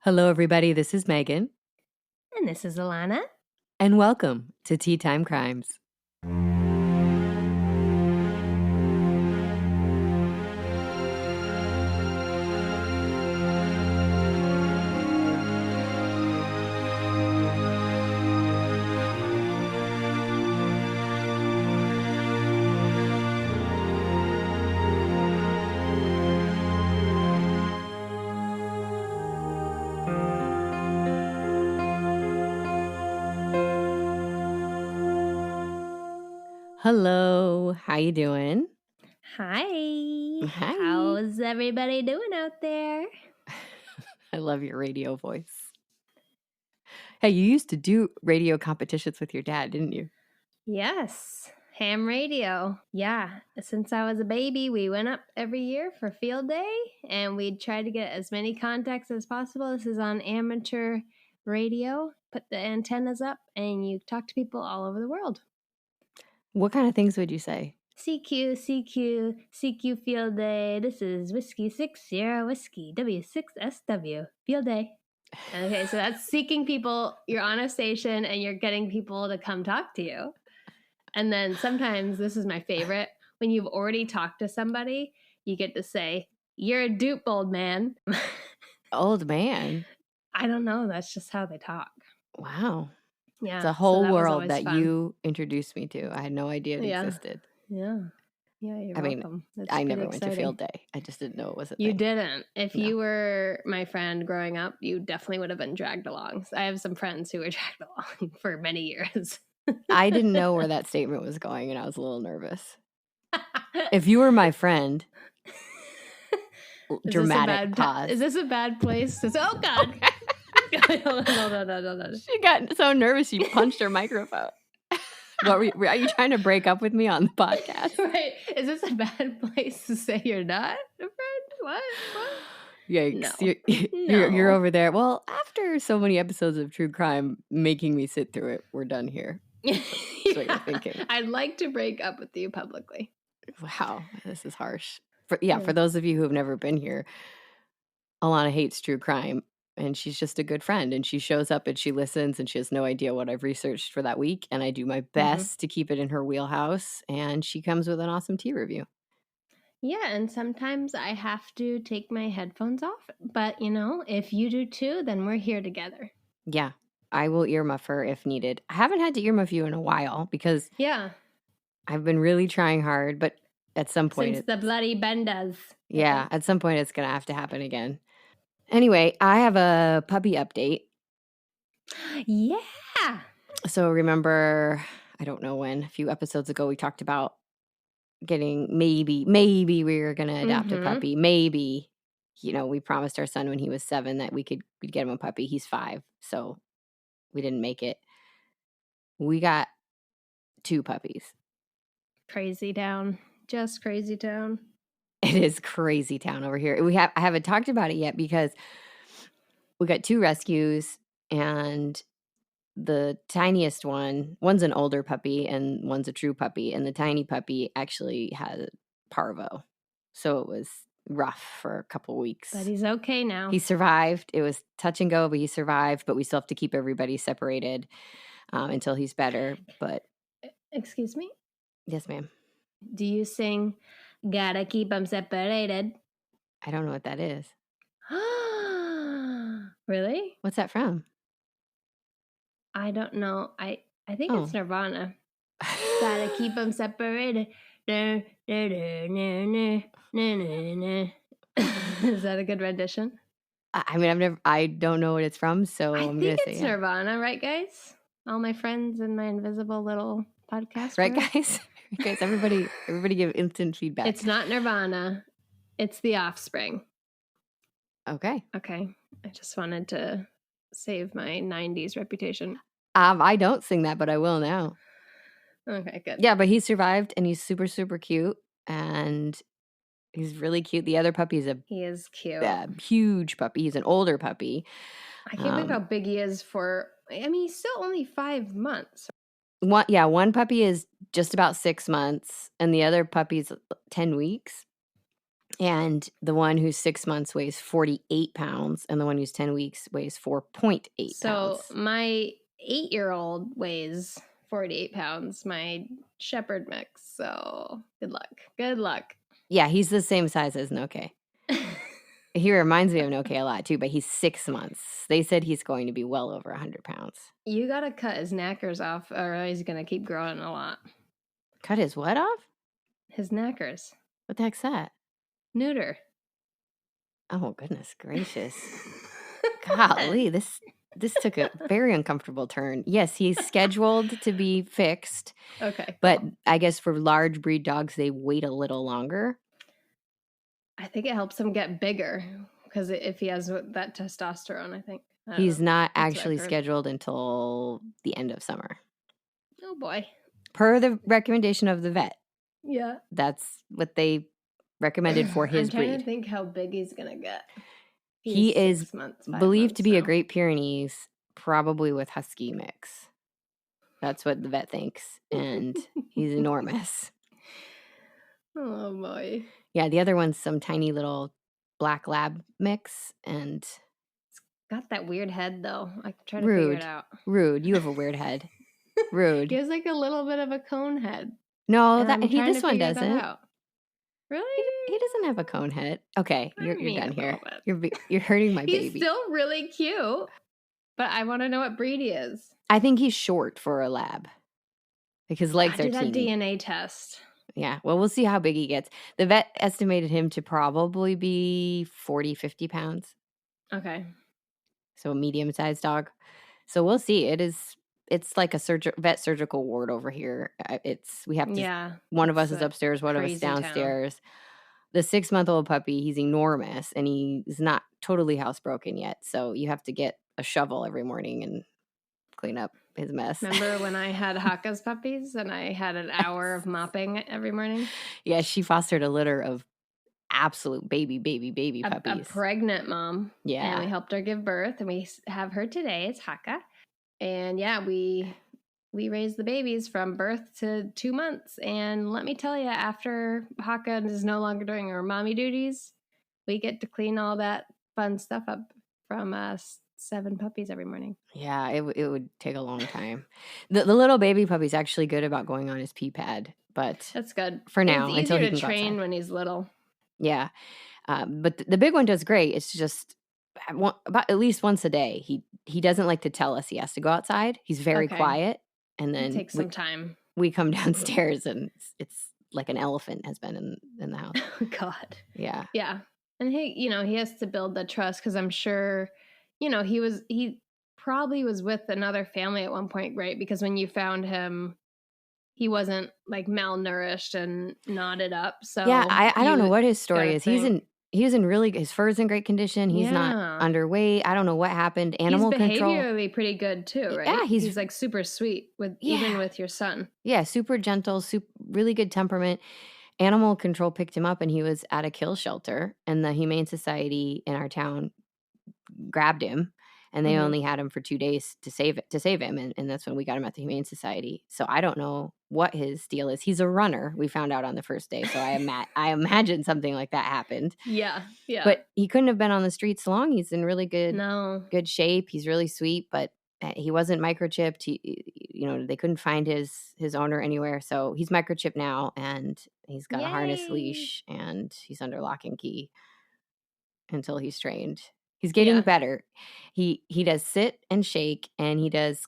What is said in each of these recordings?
Hello, everybody. This is Megan, And this is Alana. and welcome to Tea Time Crimes. Hello, how you doing? Hi. Hi. How's everybody doing out there? I love your radio voice. Hey, you used to do radio competitions with your dad, didn't you? Yes, ham radio. Yeah, since I was a baby, we went up every year for field day and we'd try to get as many contacts as possible. This is on amateur radio. Put the antennas up and you talk to people all over the world. What kind of things would you say? CQ, CQ, CQ field day. This is Whiskey 6 Sierra Whiskey, W6SW, field day. Okay, so that's seeking people. You're on a station and you're getting people to come talk to you. And then sometimes, this is my favorite, when you've already talked to somebody, you get to say, "You're a dupe, old man." Old man. I don't know. That's just how they talk. Wow. Yeah. It's a whole that was world always that fun. you introduced me to. I had no idea it existed. Yeah. Yeah, you're welcome. That's I never pretty went to field day. I just didn't know it was a thing. You didn't. If No. you were my friend growing up, you definitely would have been dragged along. So I have some friends who were dragged along for many years. I didn't know where that statement was going, and I was a little nervous. If you were my friend, dramatic pause. Is this a bad place? Oh, God. Hold on. She got so nervous she punched her microphone. What are you trying to break up with me on the podcast? Right. Is this a bad place to say you're not a friend? What? Yikes. No. You're over there. Well, after so many episodes of true crime making me sit through it, we're done here. That's what you're thinking. I'd like to break up with you publicly. Wow, this is harsh. For those of you who have never been here, Alana hates true crime, and she's just a good friend, and she shows up and she listens, and she has no idea what I've researched for that week, and I do my best to keep it in her wheelhouse, and she comes with an awesome tea review. Yeah, and sometimes I have to take my headphones off, but if you do too, then we're here together. Yeah, I will earmuff her if needed. I haven't had to earmuff you in a while because I've been really trying hard, but at some point... Since the bloody bendas. Yeah, at some point it's going to have to happen again. Anyway, I have a puppy update. Yeah. So remember, I don't know when, a few episodes ago, we talked about getting maybe we were going to adopt a puppy. Maybe, we promised our son when he was 7 that we'd get him a puppy. He's 5, so we didn't make it. We got 2 puppies. Crazy town. Just crazy town. It is crazy town over here. I haven't talked about it yet because we got 2 rescues, and the tiniest one's an older puppy and one's a true puppy, and the tiny puppy actually had parvo. So it was rough for a couple weeks. But he's okay now. He survived. It was touch and go, but he survived, but we still have to keep everybody separated until he's better. But excuse me? Yes, ma'am. Do you sing "Gotta Keep 'Em Separated"? I don't know what that is. Really? What's that from? I don't know. I think it's Nirvana. Gotta keep 'em separated. Is that a good rendition? I don't know what it's from, so I'm going to say it's Nirvana, right, guys? All my friends in my invisible little podcast. Right, guys? Guys, everybody give instant feedback. It's not Nirvana. It's The Offspring. Okay. I just wanted to save my 90s reputation. I don't sing that, but I will now. Okay, good. Yeah, but he survived, and he's super, super cute, and he's really cute. The other puppy he is cute. Huge puppy. He's an older puppy. I can't believe how big he is he's still only 5 months. One puppy is just about 6 months, and the other puppy's 10 weeks. And the one who's 6 months weighs 48 pounds, and the one who's 10 weeks weighs 4.8 So pounds. my 8-year-old weighs 48 pounds, my shepherd mix. So good luck. Good luck. Yeah, he's the same size as Noke. He reminds me of Noke a lot too, but he's 6 months. They said he's going to be well over 100 pounds. You got to cut his knackers off or he's going to keep growing a lot. Cut his what off? His knackers. What the heck's that? Neuter. Oh, goodness gracious. Golly, this took a very uncomfortable turn. Yes, he's scheduled to be fixed. Okay. But cool. I guess for large breed dogs, they wait a little longer. I think it helps him get bigger because if he has that testosterone, I think. He's not actually scheduled until the end of summer. Oh, boy. Per the recommendation of the vet. Yeah. That's what they recommended for his breed. I'm trying to think how big he's going to get. He is believed to be a Great Pyrenees, probably with Husky mix. That's what the vet thinks. And he's enormous. Oh, boy. Yeah, the other one's some tiny little black lab mix. And it's got that weird head, though. I try to figure it out. Rude. You have a weird head. Rude. He has like a little bit of a cone head. No, this one doesn't. Really? He doesn't have a cone head. Okay, you're done here. You're hurting my baby. He's still really cute, but I want to know what breed he is. I think he's short for a lab. Like his legs are teeny. Do that DNA test. Yeah, well, we'll see how big he gets. The vet estimated him to probably be 40, 50 pounds. Okay. So a medium-sized dog. So we'll see. It's like a vet surgical ward over here. We have to, one of us is upstairs, one of us downstairs. Town. The 6-month-old puppy, he's enormous and he's not totally housebroken yet. So you have to get a shovel every morning and clean up his mess. Remember when I had Haka's puppies and I had an hour of mopping every morning? Yeah, she fostered a litter of absolute baby puppies. A pregnant mom. Yeah. And we helped her give birth and we have her today. It's Haka. And yeah, we raised the babies from birth to 2 months. And let me tell you, after Haka is no longer doing her mommy duties, we get to clean all that fun stuff up from 7 puppies every morning. Yeah, it would take a long time. The little baby puppy's actually good about going on his pee pad, but that's good for now. It's easier to train when he's little. Yeah, but the big one does great. It's just about at least once a day. He doesn't like to tell us he has to go outside. He's very quiet, and then it takes some time. We come downstairs, and it's like an elephant has been in the house. Oh, God. Yeah. Yeah, and he has to build the trust because I'm sure, he probably was with another family at one point, right? Because when you found him, he wasn't like malnourished and knotted up. So yeah, I don't know what his story is. He's in really, his fur's in great condition. He's not underweight. I don't know what happened. Animal control. He's behaviorally pretty good too, right? Yeah, he's like super sweet even with your son. Yeah, super gentle, really good temperament. Animal control picked him up and he was at a kill shelter, and the Humane Society in our town grabbed him, and they only had him for 2 days to save him, and that's when we got him at the Humane Society. So I don't know what his deal is. He's a runner, we found out on the first day, so I imagine something like that happened. Yeah. But he couldn't have been on the streets long. He's in really good shape. He's really sweet, but he wasn't microchipped. They couldn't find his owner anywhere, so he's microchipped now, and he's got a harness leash, and he's under lock and key until he's trained. He's getting better. He does sit and shake, and he does.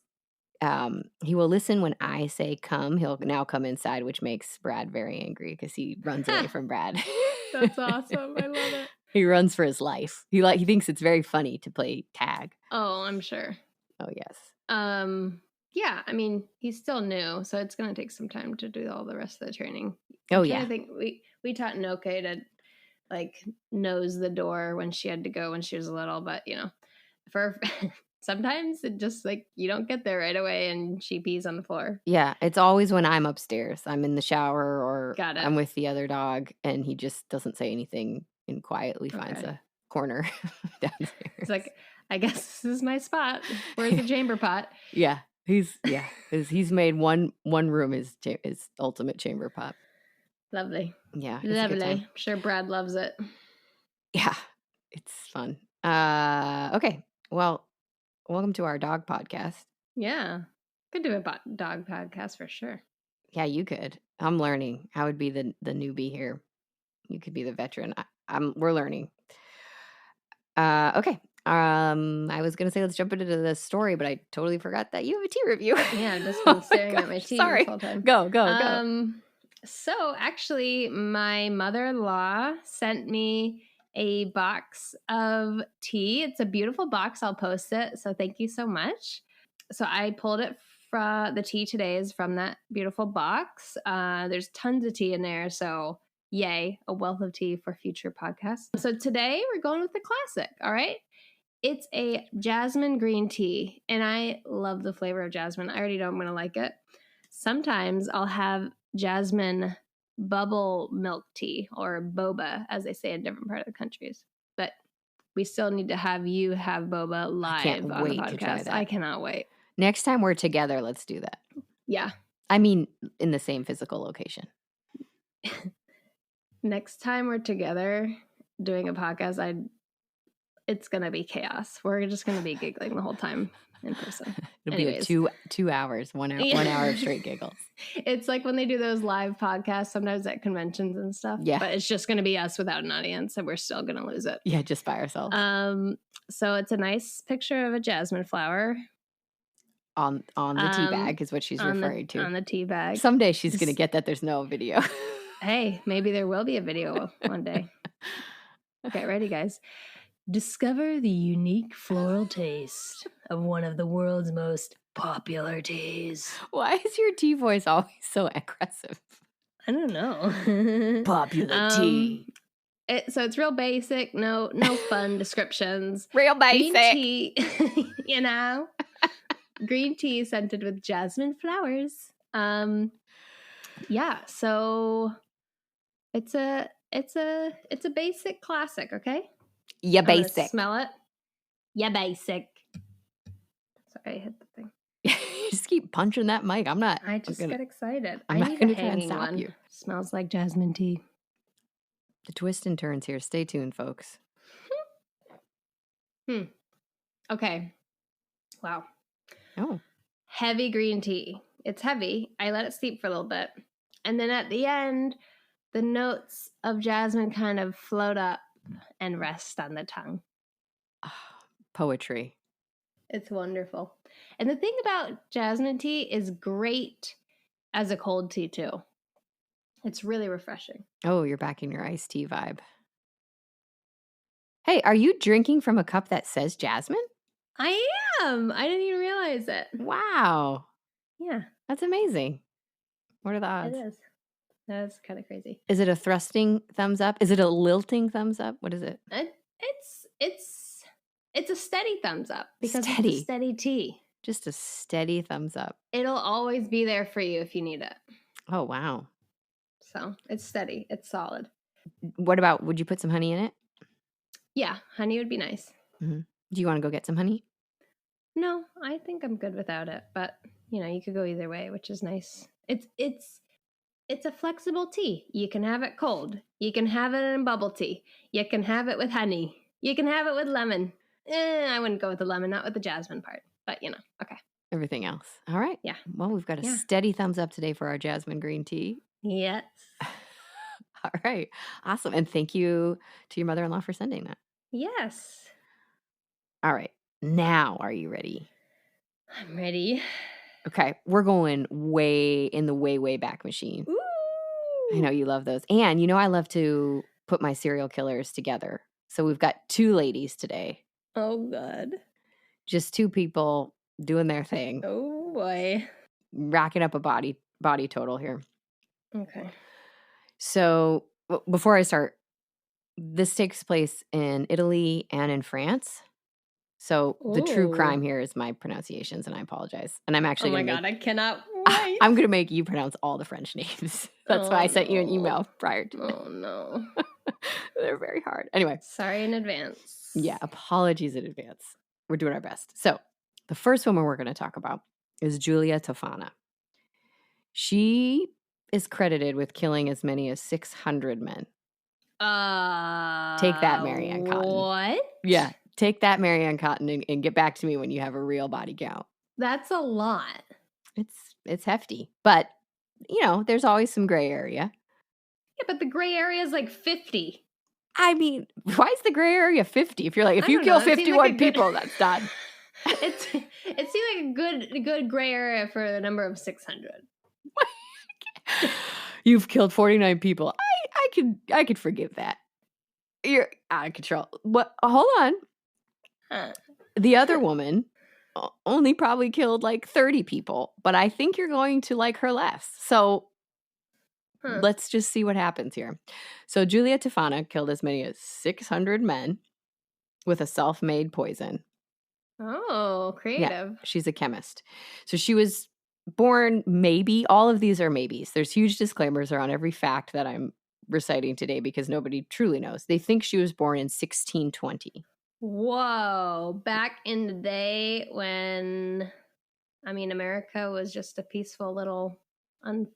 He will listen when I say come. He'll now come inside, which makes Brad very angry because he runs away from Brad. That's awesome. I love it. He runs for his life. He thinks it's very funny to play tag. Oh, I'm sure. Oh yes. Yeah. I mean, he's still new, so it's going to take some time to do all the rest of the training. I think we taught Noke to like nose the door when she had to go when she was little, but for sometimes it just like you don't get there right away and she pees on the floor. Yeah, it's always when I'm upstairs. I'm in the shower or I'm with the other dog, and he just doesn't say anything and quietly finds a corner downstairs. It's like, I guess this is my spot. Where's the chamber pot? Yeah, he's made one room his ultimate chamber pot. Lovely. Yeah, it's a good Lovely. time. I'm sure Brad loves it. Yeah, it's fun. Okay. Well, welcome to our dog podcast. Yeah. Could do a dog podcast for sure. Yeah, you could. I'm learning. I would be the newbie here. You could be the veteran. We're learning. Okay. I was gonna say let's jump into the story, but I totally forgot that you have a tea review. Yeah, I've just been staring at my tea Sorry. this whole time. Go. So actually, my mother-in-law sent me a box of tea. It's a beautiful box. I'll post it. So thank you so much. So I pulled it from the tea today is from that beautiful box. There's tons of tea in there. So yay, a wealth of tea for future podcasts. So today we're going with the classic. All right. It's a jasmine green tea, and I love the flavor of jasmine. I already know I'm going to like it. Sometimes I'll have jasmine bubble milk tea, or boba, as they say in different parts of the countries. But we still need to have you have boba live on the podcast. To try that. I cannot wait. Next time we're together, let's do that. Yeah. I mean, in the same physical location. Next time we're together doing a podcast, it's gonna be chaos. We're just gonna be giggling the whole time in person. It'll be like 2 hours, 1 hour, 1 hour of straight giggles. It's like when they do those live podcasts sometimes at conventions and stuff. Yeah, but it's just gonna be us without an audience, and we're still gonna lose it. Yeah, just by ourselves. So it's a nice picture of a jasmine flower on the tea bag is what she's referring to. On the tea bag. Someday she's gonna get that there's no video. Hey, maybe there will be a video one day. Okay, ready, guys? Discover the unique floral taste of one of the world's most popular teas. Why is your tea voice always so aggressive? I don't know. Popular tea. So it's real basic, no fun descriptions. Real basic. Green tea, you know. Green tea scented with jasmine flowers. Yeah, so it's a basic classic, okay? Yeah, basic. Smell it. Yeah, basic. Sorry, I hit the thing. You just keep punching that mic. I just get excited. I'm not going to try and stop you. Smells like jasmine tea. The twists and turns here. Stay tuned, folks. Okay. Wow. Oh. Heavy green tea. It's heavy. I let it steep for a little bit. And then at the end, the notes of jasmine kind of float up and rest on the tongue. Poetry. It's wonderful. And the thing about jasmine tea is great as a cold tea too. It's really refreshing. Oh, you're back in your iced tea vibe. Hey, are you drinking from a cup that says jasmine? I am. I didn't even realize it. Wow. Yeah. That's amazing. What are the odds? It is. That's kind of crazy. Is it a thrusting thumbs up? Is it a lilting thumbs up? What is it? It's a steady thumbs up because it's a steady tea. Just a steady thumbs up. It'll always be there for you if you need it. Oh, wow. So it's steady. It's solid. What about, would you put some honey in it? Yeah, honey would be nice. Mm-hmm. Do you want to go get some honey? No, I think I'm good without it. But, you could go either way, which is nice. It's a flexible tea. You can have it cold. You can have it in bubble tea. You can have it with honey. You can have it with lemon. I wouldn't go with the lemon, not with the jasmine part. But, okay. Everything else. All right. Yeah. Well, we've got a steady thumbs up today for our jasmine green tea. Yes. All right. Awesome. And thank you to your mother-in-law for sending that. Yes. All right. Now, are you ready? I'm ready. Okay. We're going way in the way back machine. Ooh. I know you love those. And I love to put my serial killers together. So we've got 2 ladies today. Oh, God. Just 2 people doing their thing. Oh, boy. Racking up a body total here. Okay. So before I start, this takes place in Italy and in France. So the true crime here is my pronunciations, and I apologize. And I'm actually God, I cannot wait. I'm going to make you pronounce all the French names. That's why I sent you an email prior to. Oh, no. They're very hard. Anyway. Sorry in advance. Yeah, apologies in advance. We're doing our best. So the first woman we're going to talk about is Aqua Tofana. She is credited with killing as many as 600 men. Take that, Marianne Cotton. What? Yeah, take that, Marianne Cotton, and get back to me when you have a real body count. That's a lot. It's hefty, but there's always some gray area. Yeah, but the gray area is like 50. I mean, why is the gray area 50? If you're like, if you kill 51 people, that's done. It seemed like a good gray area for the number of 600. You've killed 49 people. I could forgive that. You're out of control. What? Hold on. Huh. The other woman only probably killed like 30 people, but I think you're going to like her less. So let's just see what happens here. So Julia Tofana killed as many as 600 men with a self-made poison. Oh, creative. Yeah, she's a chemist. So she was born, maybe, all of these are maybes. There's huge disclaimers around every fact that I'm reciting today because nobody truly knows. They think she was born in 1620. Whoa, back in the day when, America was just a peaceful little, country.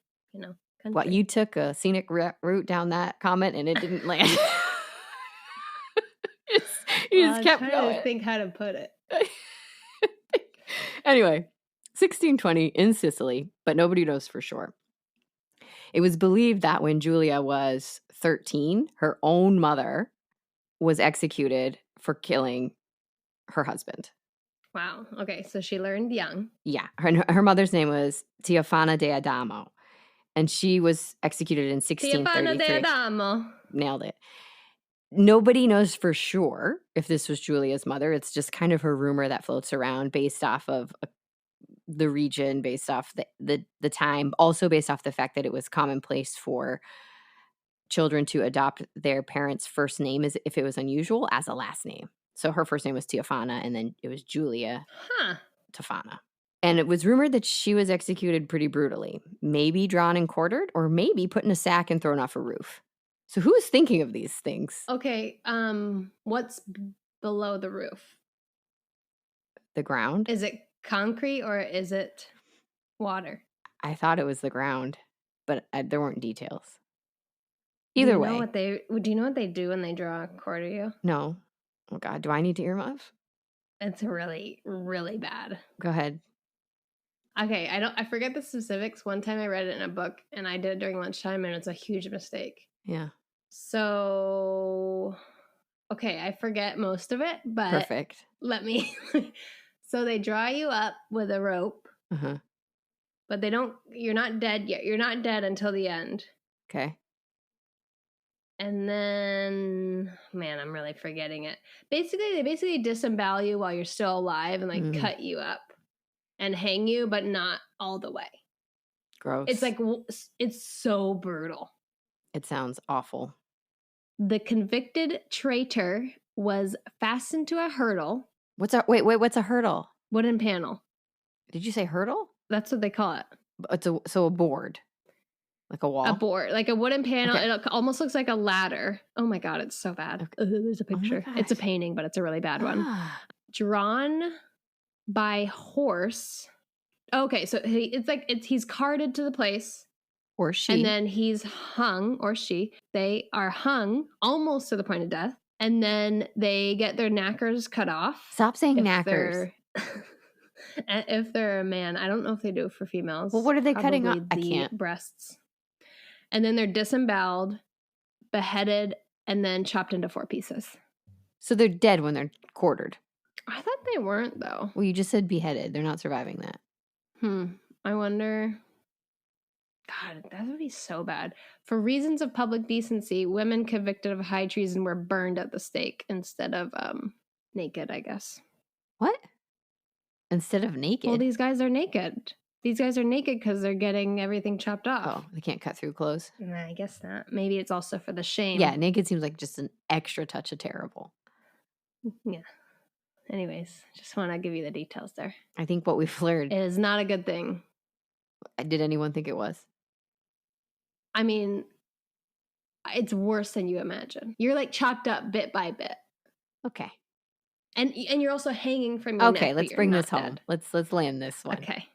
What, you took a scenic route down that comment and it didn't land? you just kept going. I was trying to think how to put it. Anyway, 1620 in Sicily, but nobody knows for sure. It was believed that when Julia was 13, her own mother was executed for killing her husband. Wow. Okay, so she learned young. Yeah. Her mother's name was Teofana de Adamo, and she was executed in 1633. Teofana de Adamo. Nailed it. Nobody knows for sure if this was Julia's mother. It's just kind of a rumor that floats around based off of the region, based off the time, also based off the fact that it was commonplace for children to adopt their parents' first name as if it was unusual as a last name. So her first name was Teofana, and then it was Julia Tofana. And it was rumored that she was executed pretty brutally, maybe drawn and quartered, or maybe put in a sack and thrown off a roof. So who is thinking of these things? Okay, what's below the roof? The ground? Is it concrete or is it water? I thought it was the ground, but there weren't details. Either way. Do you know what they do when they draw a quarter you? No. Oh God, do I need to earmuff? It's really, really bad. Go ahead. Okay, I forget the specifics. One time I read it in a book and I did it during lunchtime and it's a huge mistake. Yeah. So, okay, I forget most of it, but perfect. Let me. So they draw you up with a rope, but you're not dead yet. You're not dead until the end. Okay. And then, man, I'm really forgetting it. They basically disembowel you while you're still alive and cut you up and hang you, but not all the way. Gross. It's so brutal. It sounds awful. The convicted traitor was fastened to a hurdle. What's a hurdle? Wooden panel. Did you say hurdle? That's what they call it. It's a board. Like a wall? A board, like a wooden panel. Okay. It almost looks like a ladder. Oh my God, it's so bad. Okay. There's a picture. Oh it's a painting, but it's a really bad one. Drawn by horse. Okay, so he's carted to the place. Or she. And then he's hung, or she. They are hung almost to the point of death. And then they get their knackers cut off. Stop saying knackers. If they're a man. I don't know if they do it for females. Well, what are they cutting off? I The can't. breasts. And then they're disemboweled, beheaded, and then chopped into 4 pieces. So they're dead when they're quartered. I thought they weren't, though. Well, you just said beheaded. They're not surviving that. I wonder. God, that would be so bad. For reasons of public decency, women convicted of high treason were burned at the stake instead of naked, I guess. What? Instead of naked? Well, these guys are naked. These guys are naked because they're getting everything chopped off. Oh, they can't cut through clothes? Nah, I guess not. Maybe it's also for the shame. Yeah, naked seems like just an extra touch of terrible. Yeah. Anyways, just want to give you the details there. I think what we've learned. It is not a good thing. Did anyone think it was? I mean, it's worse than you imagine. You're chopped up bit by bit. Okay. And you're also hanging from your neck. Okay, let's bring this home. Dead. Let's land this one. Okay.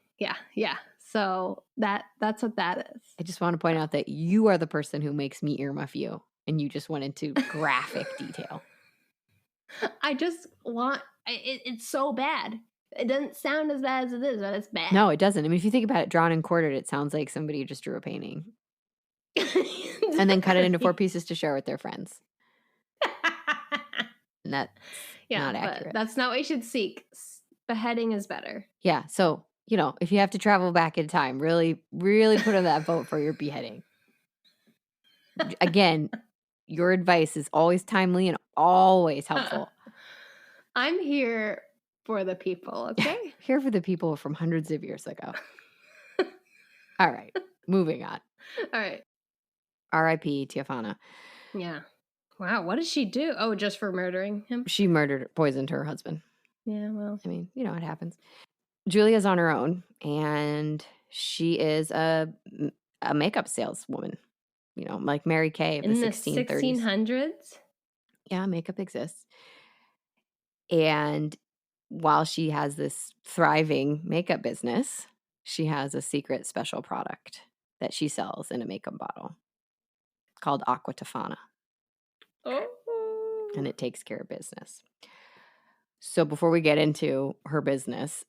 Yeah. So that's what that is. I just want to point out that you are the person who makes me earmuff you, and you just went into graphic detail. I just want it's so bad. It doesn't sound as bad as it is, but it's bad. No, it doesn't. I mean, if you think about it, drawn and quartered, it sounds like somebody just drew a painting and then cut it into 4 pieces to share with their friends. And that's not accurate. But that's not what you should seek. Beheading is better. Yeah. So, if you have to travel back in time, really, really put in that vote for your beheading. Again, your advice is always timely and always helpful. I'm here for the people, okay? Here for the people from hundreds of years ago. All right. Moving on. All right. R.I.P. Tofana. Yeah. Wow. What did she do? Oh, just for murdering him? She poisoned her husband. Yeah, well. I mean, it happens. Julia's on her own, and she is a makeup saleswoman, like Mary Kay of the 1630s. 1600s? Yeah, makeup exists. And while she has this thriving makeup business, she has a secret special product that she sells in a makeup bottle called Aqua Tofana. Oh. And it takes care of business. So before we get into her business,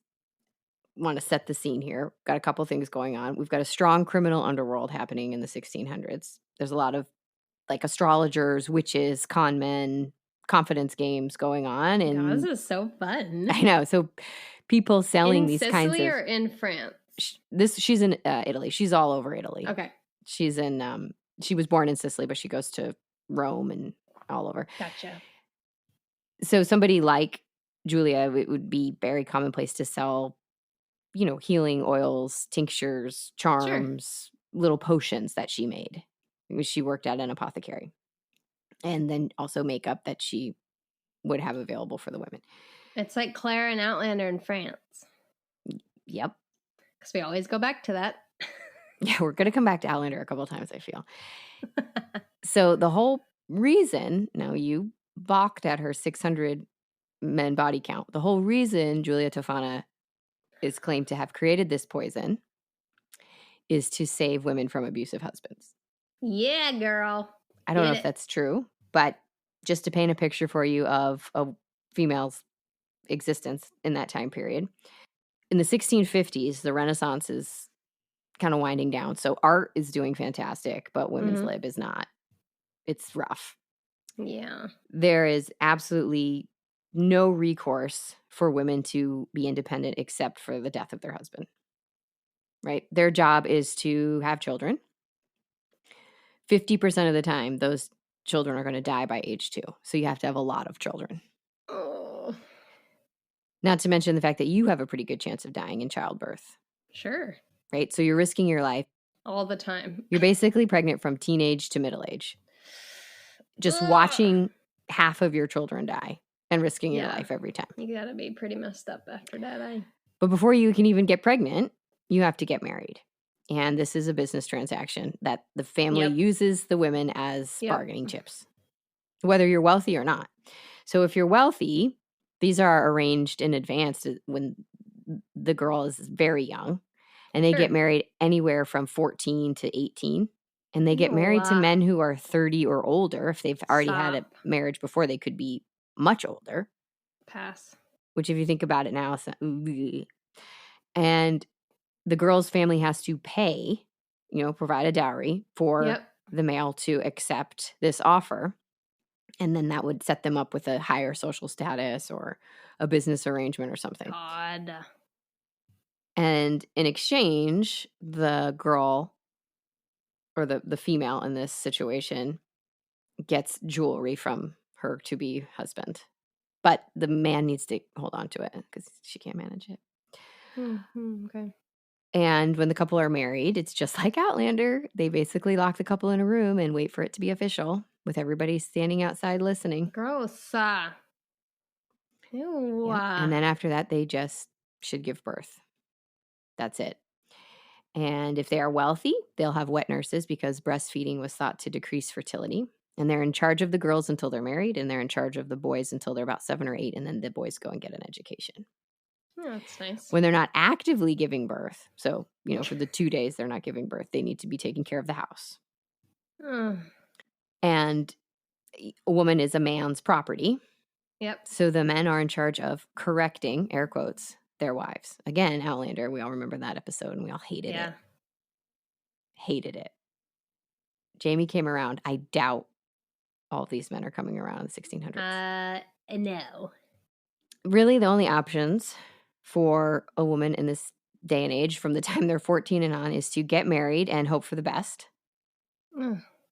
want to set the scene here. Got a couple things going on. We've got a strong criminal underworld happening in the 1600s. There's a lot of like astrologers, witches, con men, confidence games going on. And God, this is so fun. I know. So people selling in these Sicily kinds of or in France? She's in Italy. She's all over Italy. Okay. She's in she was born in Sicily, but she goes to Rome and all over. Gotcha. So somebody like Julia, it would be very commonplace to sell, healing oils, tinctures, charms, little potions that she made. She worked at an apothecary. And then also makeup that she would have available for the women. It's like Claire and Outlander in France. Yep. Because we always go back to that. Yeah, we're going to come back to Outlander a couple of times, I feel. So the whole reason, now you balked at her 600 men body count. The whole reason Julia Tofana is claimed to have created this poison is to save women from abusive husbands. Yeah, girl. I don't know if that's true, but just to paint a picture for you of a female's existence in that time period. In the 1650s, the Renaissance is kind of winding down. So art is doing fantastic, but women's lib is not. It's rough. Yeah. There is absolutely no recourse for women to be independent except for the death of their husband. Right? Their job is to have children. 50% of the time, those children are going to die by age 2. So you have to have a lot of children. Oh. Not to mention the fact that you have a pretty good chance of dying in childbirth. Sure. Right? So you're risking your life. All the time. You're basically pregnant from teenage to middle age. Just watching half of your children die and risking your life every time. You gotta be pretty messed up after that. But before you can even get pregnant, you have to get married. And this is a business transaction that the family uses the women as bargaining chips, whether you're wealthy or not. So if you're wealthy, these are arranged in advance when the girl is very young. And they get married anywhere from 14 to 18. And they get married to men who are 30 or older. If they've already had a marriage before, they could be much older. Pass. Which, if you think about it now, and the girl's family has to pay, provide a dowry for the male to accept this offer. And then that would set them up with a higher social status or a business arrangement or something. God. And in exchange, the girl or the female in this situation gets jewelry from her to-be husband. But the man needs to hold on to it because she can't manage it. Okay. And when the couple are married, it's just like Outlander. They basically lock the couple in a room and wait for it to be official with everybody standing outside listening. Gross. Ew. Yeah. And then after that, they just should give birth. That's it. And if they are wealthy, they'll have wet nurses because breastfeeding was thought to decrease fertility. And they're in charge of the girls until they're married, and they're in charge of the boys until they're about 7 or 8, and then the boys go and get an education. Oh, that's nice. When they're not actively giving birth, so, for the 2 days they're not giving birth, they need to be taking care of the house. Ugh. And a woman is a man's property. Yep. So the men are in charge of correcting, air quotes, their wives. Again, Outlander, we all remember that episode and we all hated it. Hated it. Jamie came around. I doubt all of these men are coming around in the 1600s. No. Really, the only options for a woman in this day and age from the time they're 14 and on is to get married and hope for the best.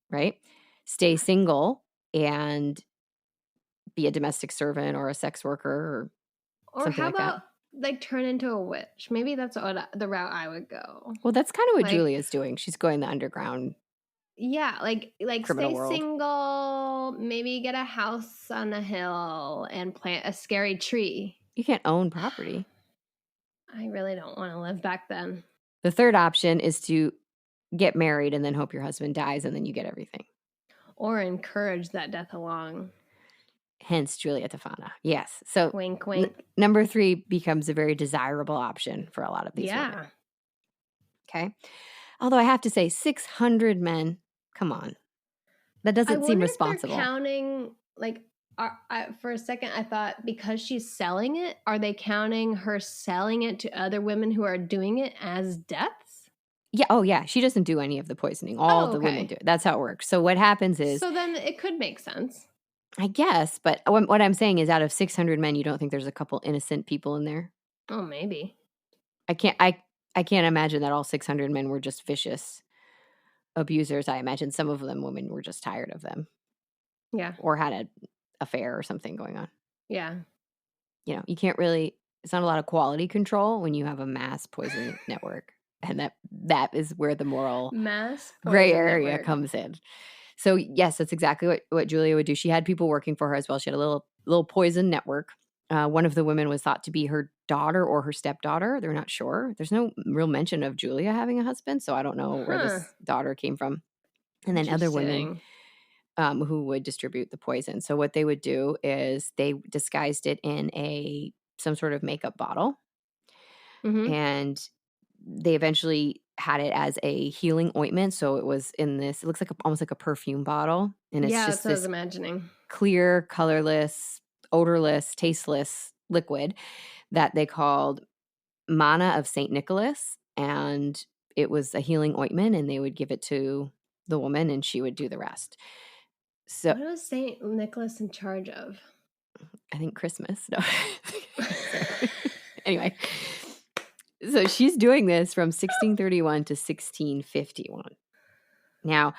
Right? Stay single and be a domestic servant or a sex worker or something how like about that. like turn into a witch? Maybe that's the route I would go. Well, that's kind of what Julia's doing. She's going the underground. Yeah, like criminal stay world. Single, maybe get a house on a hill and plant a scary tree. You can't own property. I really don't want to live back then. The third option is to get married and then hope your husband dies and then you get everything. Or encourage that death along. Hence Julia Tofana. Yes. So wink, wink. Number 3 becomes a very desirable option for a lot of these women. Okay. Although I have to say 600 men, come on. That doesn't seem responsible. If they're counting, for a second, I thought because she's selling it, are they counting her selling it to other women who are doing it as deaths? Yeah. Oh, yeah. She doesn't do any of the poisoning. All the women do it. That's how it works. So what happens is... So then it could make sense. I guess. But what I'm saying is out of 600 men, you don't think there's a couple innocent people in there? Oh, maybe. I can't imagine that all 600 men were just vicious abusers. I imagine some of them women were just tired of them. Yeah. Or had an affair or something going on. Yeah. You can't really... It's not a lot of quality control when you have a mass poison network. And that is where the moral gray area comes in. So yes, that's exactly what Julia would do. She had people working for her as well. She had a little poison network. One of the women was thought to be her daughter or her stepdaughter. They're not sure. There's no real mention of Julia having a husband, so I don't know where this daughter came from. And then other women who would distribute the poison. So what they would do is they disguised it in some sort of makeup bottle. And they eventually had it as a healing ointment. So it was in this, it looks like almost like a perfume bottle. And it's just that's what I was imagining. Clear, colorless, odorless, tasteless liquid that they called Manna of St. Nicholas. And it was a healing ointment and they would give it to the woman and she would do the rest. So what was St. Nicholas in charge of? I think Christmas. No. Anyway. So she's doing this from 1631 to 1651. Now,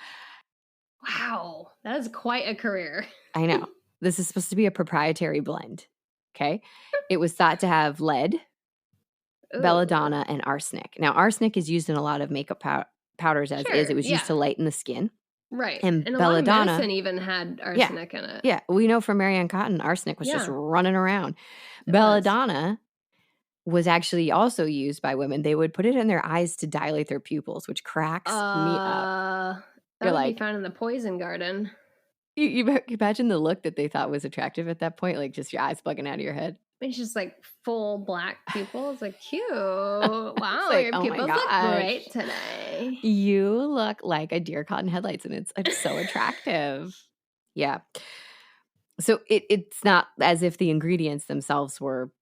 wow, that is quite a career. I know. This is supposed to be a proprietary blend. Okay. It was thought to have lead, belladonna, and arsenic. Now, arsenic is used in a lot of makeup powders as is. It was used to lighten the skin. Right. And belladonna, a lot of medicine even had arsenic in it. Yeah. We know from Marianne Cotton, arsenic was just running around. Belladonna was actually also used by women. They would put it in their eyes to dilate their pupils, which cracks me up. That would be found in the poison garden. You imagine the look that they thought was attractive at that point, like just your eyes bugging out of your head. It's just like full black pupils, like cute. Wow, like, your pupils look great today. You look like a deer caught in headlights, and it's so attractive. Yeah. So it's not as if the ingredients themselves were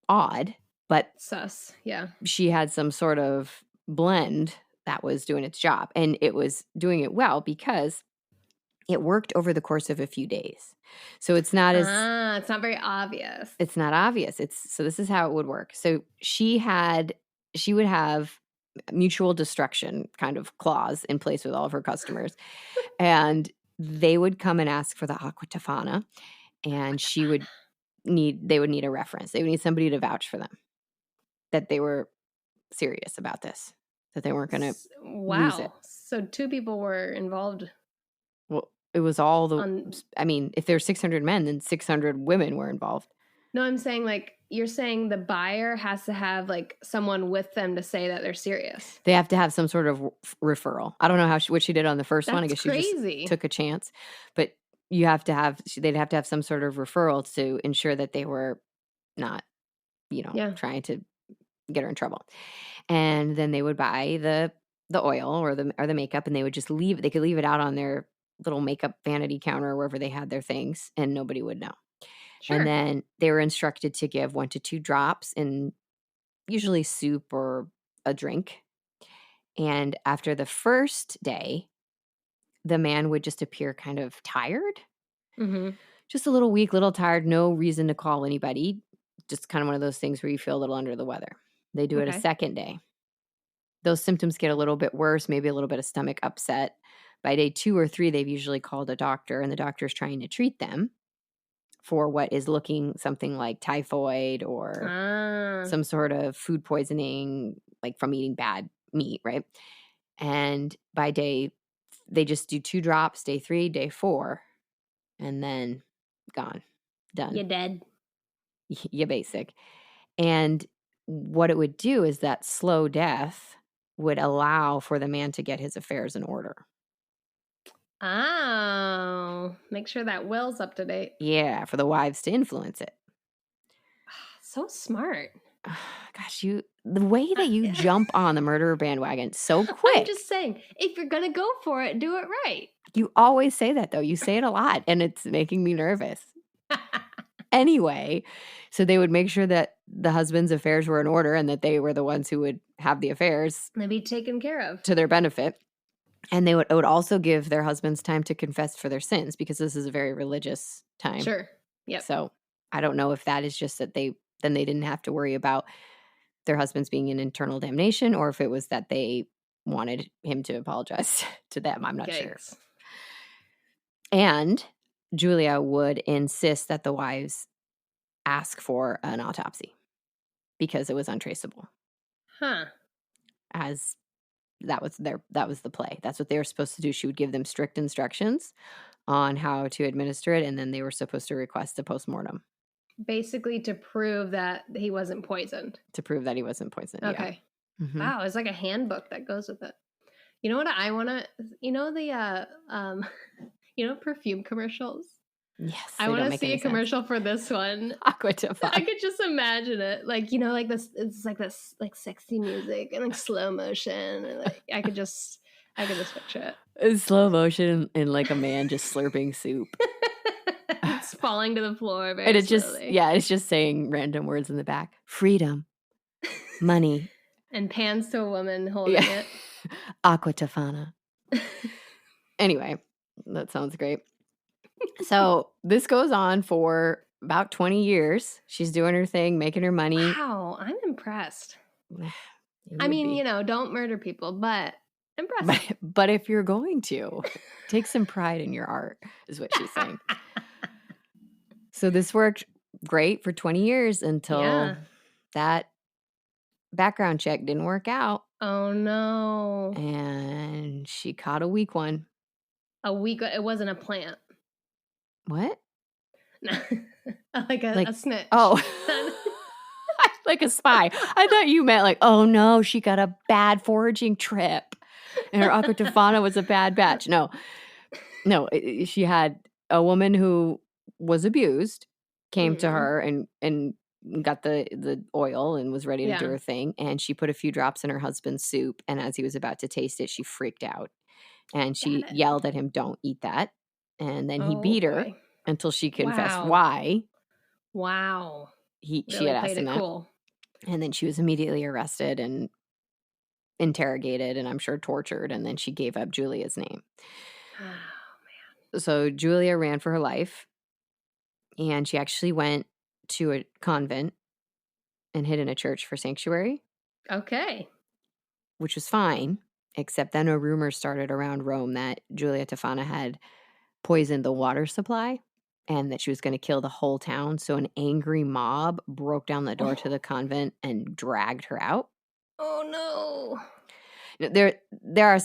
odd, but sus. Yeah. She had some sort of blend that was doing its job, and it was doing it well because it worked over the course of a few days. So it's not it's not very obvious. It's not obvious. So this is how it would work. So she would have mutual destruction kind of clause in place with all of her customers. And they would come and ask for the Aqua Tofana, and they would need a reference. They would need somebody to vouch for them that they were serious about this, that they weren't going to lose it. So 2 people were involved. Well, it was all if there's 600 men, then 600 women were involved. No, I'm saying you're saying the buyer has to have someone with them to say that they're serious. They have to have some sort of referral. I don't know what she did on the first one. I guess she crazy. Just took a chance, but they'd have to have some sort of referral to ensure that they were not trying to get her in trouble. And then they would buy the oil or the makeup, and they would just they could leave it out on their little makeup vanity counter, wherever they had their things, and nobody would know. And Sure. then they were instructed to give 1 to 2 drops in usually soup or a drink. And after the first day, the man would just appear kind of tired, just a little weak, little tired, no reason to call anybody. Just kind of one of those things where you feel a little under the weather. They do it a Okay. second day. Those symptoms get a little bit worse, maybe a little bit of stomach upset. By day 2 or 3, they've usually called a doctor, and the doctor is trying to treat them for what is looking something like typhoid or some sort of food poisoning, like from eating bad meat, right? And they just do 2 drops, day 3, day 4, and then gone, done. You're dead. You basic. And what it would do is that slow death would allow for the man to get his affairs in order. Oh, make sure that will's up to date. Yeah, for the wives to influence it. So smart. Gosh, the way that you jump on the murderer bandwagon so quick. I'm just saying, if you're going to go for it, do it right. You always say that, though. You say it a lot, and it's making me nervous. Anyway, so they would make sure that the husband's affairs were in order and that they were the ones who would have the affairs. They'd be taken care of. To their benefit. And it would also give their husbands time to confess for their sins, because this is a very religious time. Sure. Yep. So I don't know if that is just that they didn't have to worry about their husbands being in eternal damnation, or if it was that they wanted him to apologize to them. I'm not sure. And Julia would insist that the wives ask for an autopsy because it was untraceable. As that was the play. That's what they were supposed to do. She would give them strict instructions on how to administer it, and then they were supposed to request a postmortem. Basically to prove that he wasn't poisoned. Okay. Yeah. Mm-hmm. Wow, it's like a handbook that goes with it. You know what I want to, perfume commercials? Yes. I want to see a commercial for this one. Aqua Tofana. I could just imagine it. Like, like this, it's like this, like sexy music and like slow motion. And like, I could just picture it. It's slow motion and like a man just slurping soup. It's falling to the floor very and it's slowly. It's just saying random words in the back. Freedom. Money. And pans to a woman holding it. Aqua Tofana. Anyway, that sounds great. So this goes on for about 20 years. She's doing her thing, making her money. Wow, I'm impressed. I mean, don't murder people, but impressed. But if you're going to, take some pride in your art, is what she's saying. So this worked great for 20 years until that background check didn't work out. Oh, no. And she caught a weak one. It wasn't a plant. What? like a snitch. Oh. Like a spy. I thought you meant like, oh no, she got a bad foraging trip and her Aqua Tofana was a bad batch. No, she had a woman who was abused, came to her and got the oil and was ready to do her thing. And she put a few drops in her husband's soup. And as he was about to taste it, she freaked out and she yelled at him, "Don't eat that." And then he beat her until she confessed why. Wow. She had asked him that. Cool. And then she was immediately arrested and interrogated and I'm sure tortured. And then she gave up Julia's name. Oh, man. So Julia ran for her life. And she actually went to a convent and hid in a church for sanctuary. Okay. Which was fine. Except then a rumor started around Rome that Julia Tofana had poisoned the water supply and that she was going to kill the whole town. So an angry mob broke down the door to the convent and dragged her out. Oh no. There are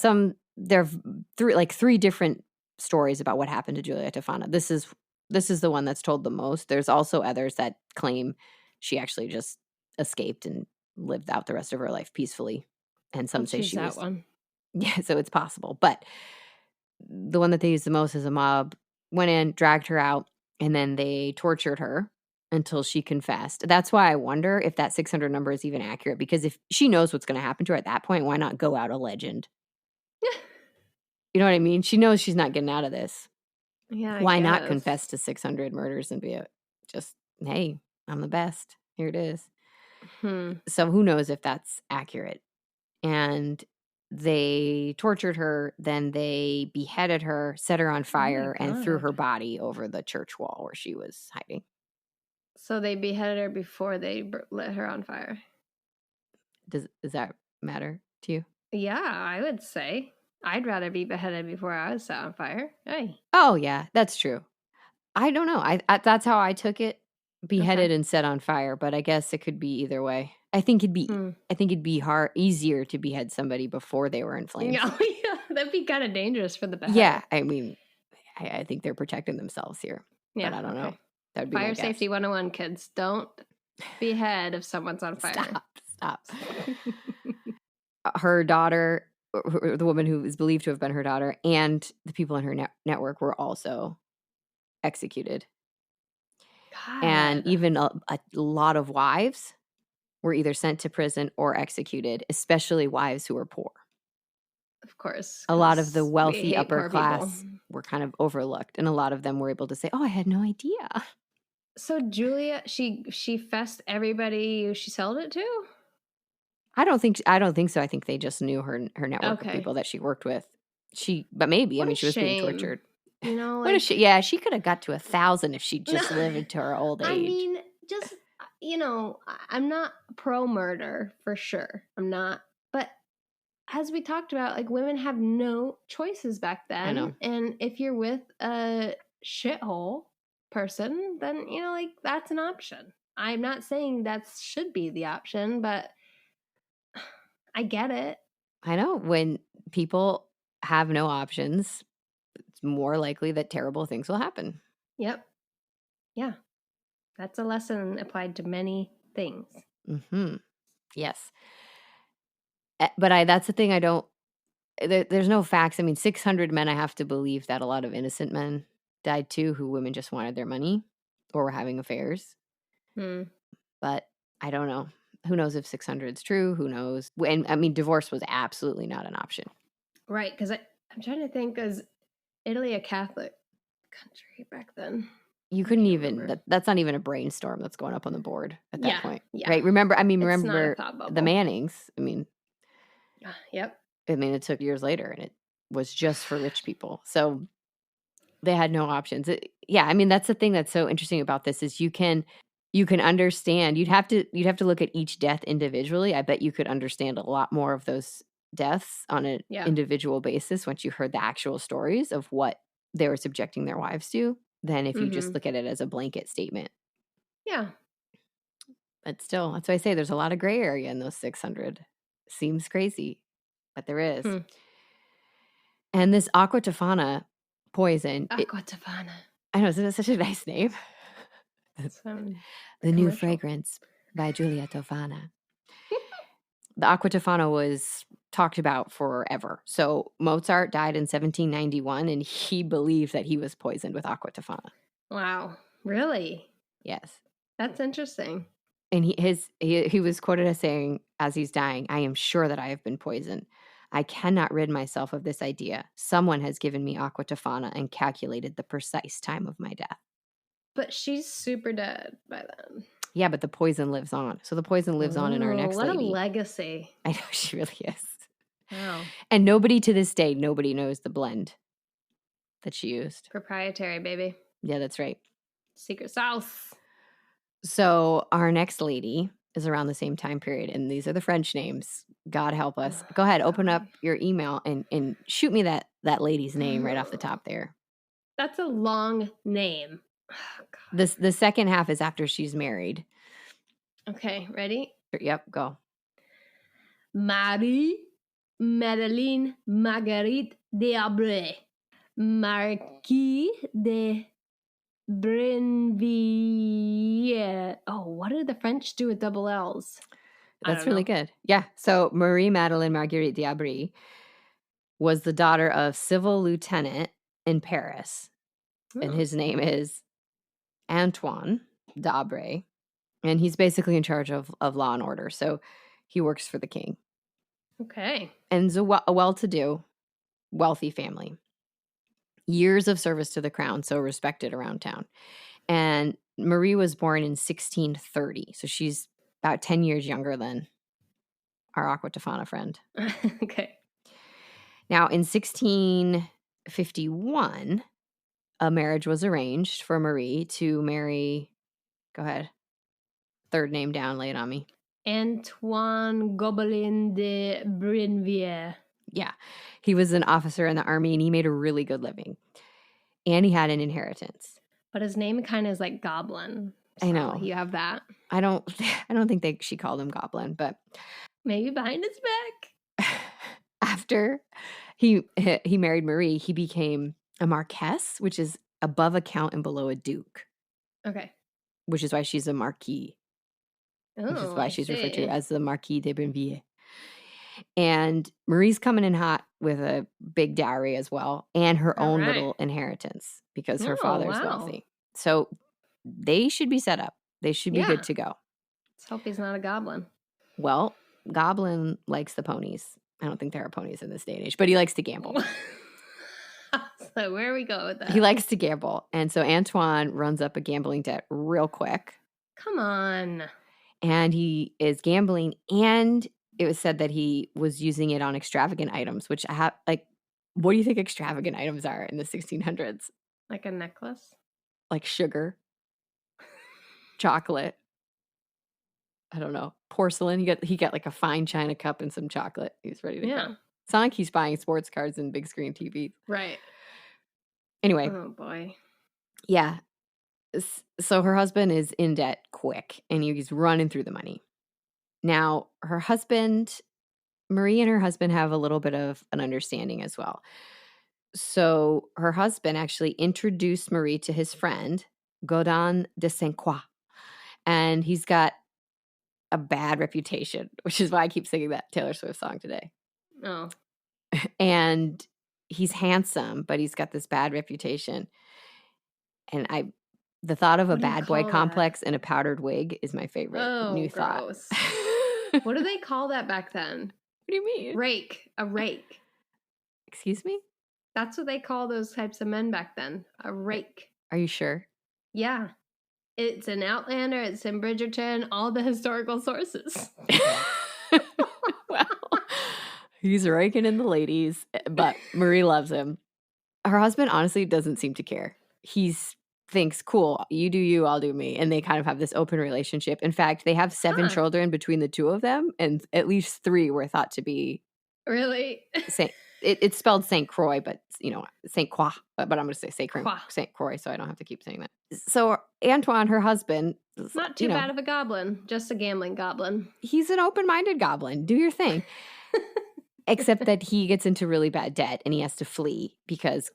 three different stories about what happened to Julia Tofana. This is the one that's told the most. There's also others that claim she actually just escaped and lived out the rest of her life peacefully. And some say she was that one. Yeah, so it's possible. But the one that they use the most is a mob went in, dragged her out, and then they tortured her until she confessed. That's why I wonder if that 600 number is even accurate, because if she knows what's going to happen to her at that point, why not go out a legend? You know what I mean? She knows she's not getting out of this. Yeah, I Why not guess. confess to 600 murders and be just, hey, I'm the best. Here it is. So who knows if that's accurate. And they tortured her, then they beheaded her, set her on fire, and threw her God. body over the church wall where she was hiding. So they beheaded her before they lit her on fire. Does that matter to you? Yeah, I would say. I'd rather be beheaded before I was set on fire. Hey. Oh, yeah, that's true. I don't know. I that's how I took it. Beheaded Okay. and set on fire, but I guess it could be either way. I think it'd be easier to behead somebody before they were in flames. Yeah, that'd be kind of dangerous for the beheader. Yeah, I mean, I think they're protecting themselves here. Yeah, but I don't know. okay. That'd be my Fire guess. safety 101, kids. Don't behead if someone's on fire. Stop. Her daughter, the woman who is believed to have been her daughter, and the people in her network were also executed. God. And even a lot of wives were either sent to prison or executed, especially wives who were poor. Of course. A lot of the wealthy upper class were kind of overlooked, and a lot of them were able to say, oh, I had no idea. So Julia, she fessed everybody she sold it to? I don't think so. I think they just knew her network of people that she worked with. But maybe, what she was being tortured. You know, like, yeah, she could have got to 1,000 if she just lived into her old age. I mean, just, I'm not pro murder for sure. I'm not. But as we talked about, like, women have no choices back then. I know. And if you're with a shithole person, then, like, that's an option. I'm not saying that should be the option, but I get it. I know. When people have no options, it's more likely that terrible things will happen. Yep. Yeah. That's a lesson applied to many things. Yes. But that's the thing I don't, there's no facts. I mean, 600 men, I have to believe that a lot of innocent men died too, who women just wanted their money or were having affairs. But I don't know. Who knows if 600 is true? Who knows? And I mean, divorce was absolutely not an option. Right. Because I'm trying to think, is Italy a Catholic country back then? You couldn't even, that's not even a brainstorm that's going up on the board at that point. Yeah. Right? Remember the Mannings. I mean, yep. I mean, it took years later and it was just for rich people. So they had no options. I mean, that's the thing that's so interesting about this is you can understand. You'd have to look at each death individually. I bet you could understand a lot more of those deaths on an individual basis once you heard the actual stories of what they were subjecting their wives to than if you just look at it as a blanket statement. Yeah. But still, that's why I say there's a lot of gray area in those 600. Seems crazy, but there is. And this Aqua Tofana poison. Aqua Tofana. I know, isn't it such a nice name? The New Fragrance by Giulia Tofana. The Aqua Tofana was talked about forever. So Mozart died in 1791, and he believed that he was poisoned with Aqua Tofana. Wow. Really? Yes. That's interesting. And he was quoted as saying, as he's dying, I am sure that I have been poisoned. I cannot rid myself of this idea. Someone has given me Aqua Tofana and calculated the precise time of my death. But she's super dead by then. Yeah, but the poison lives on. So the poison lives on in our next lady. What a legacy. I know, she really is. Wow. And nobody to this day, nobody knows the blend that she used. Proprietary, baby. Yeah, that's right. Secret sauce. So our next lady is around the same time period, and these are the French names. God help us. Go ahead, open up your email and shoot me that lady's name right off the top there. That's a long name. The second half is after she's married. Okay, ready? Yep, go. Marie Madeleine Marguerite d'Abreu, Marquis de Brinvilliers. Oh, what did the French do with double L's? That's really good. Yeah. So Marie Madeleine Marguerite d'Abreu was the daughter of civil lieutenant in Paris. And his name is Antoine. d'Abre, and he's basically in charge of law and order. So he works for the king. Okay. And it's a well-to-do, wealthy family. Years of service to the crown, so respected around town. And Marie was born in 1630, so she's about 10 years younger than our Aqua Tofana friend. Okay. Now, in 1651, a marriage was arranged for Marie to marry, go ahead, third name down, lay it on me. Antoine Gobelin de Brinvier. Yeah, he was an officer in the army, and he made a really good living. And he had an inheritance. But his name kind of is like Goblin. So I know. you have that. I don't think she called him Goblin, but maybe behind his back. After he married Marie, he became a marquess, which is above a count and below a duke. Okay. Which is why she's a marquis. Oh, which is why she's referred to as the Marquis de Brinvier. And Marie's coming in hot with a big dowry as well, and her own little inheritance because her father's wealthy. So they should be set up. They should be good to go. Let's hope he's not a goblin. Well, Goblin likes the ponies. I don't think there are ponies in this day and age, but he likes to gamble. So where we go with that? He likes to gamble. And so Antoine runs up a gambling debt real quick. Come on. And he is gambling, and it was said that he was using it on extravagant items, which I have, like, what do you think extravagant items are in the 1600s? Like a necklace? Like sugar, chocolate. I don't know. Porcelain. He got like a fine china cup and some chocolate. He was ready to go. It's not like he's buying sports cars and big screen TVs. Right. Anyway. Oh, boy. Yeah. So her husband is in debt quick, and he's running through the money. Now, Marie and her husband have a little bit of an understanding as well. So her husband actually introduced Marie to his friend, Gaudin de Saint-Croix, and he's got a bad reputation, which is why I keep singing that Taylor Swift song today. Oh. And he's handsome, but he's got this bad reputation. And the thought of a bad boy complex and a powdered wig is my favorite new thought. What do they call that back then? What do you mean? Rake. A rake. Excuse me? That's what they call those types of men back then. A rake. Are you sure? Yeah. It's in Outlander. It's in Bridgerton. All the historical sources. Well, he's raking in the ladies, but Marie loves him. Her husband honestly doesn't seem to care. He thinks, cool, you do you, I'll do me. And they kind of have this open relationship. In fact, they have 7 children between the two of them, and at least 3 were thought to be it's spelled Saint Croix, but Saint Croix. But I'm going to say Saint Croix, so I don't have to keep saying that. So Antoine, her husband, not too bad of a goblin, just a gambling goblin. He's an open-minded goblin. Do your thing. Except that he gets into really bad debt and he has to flee because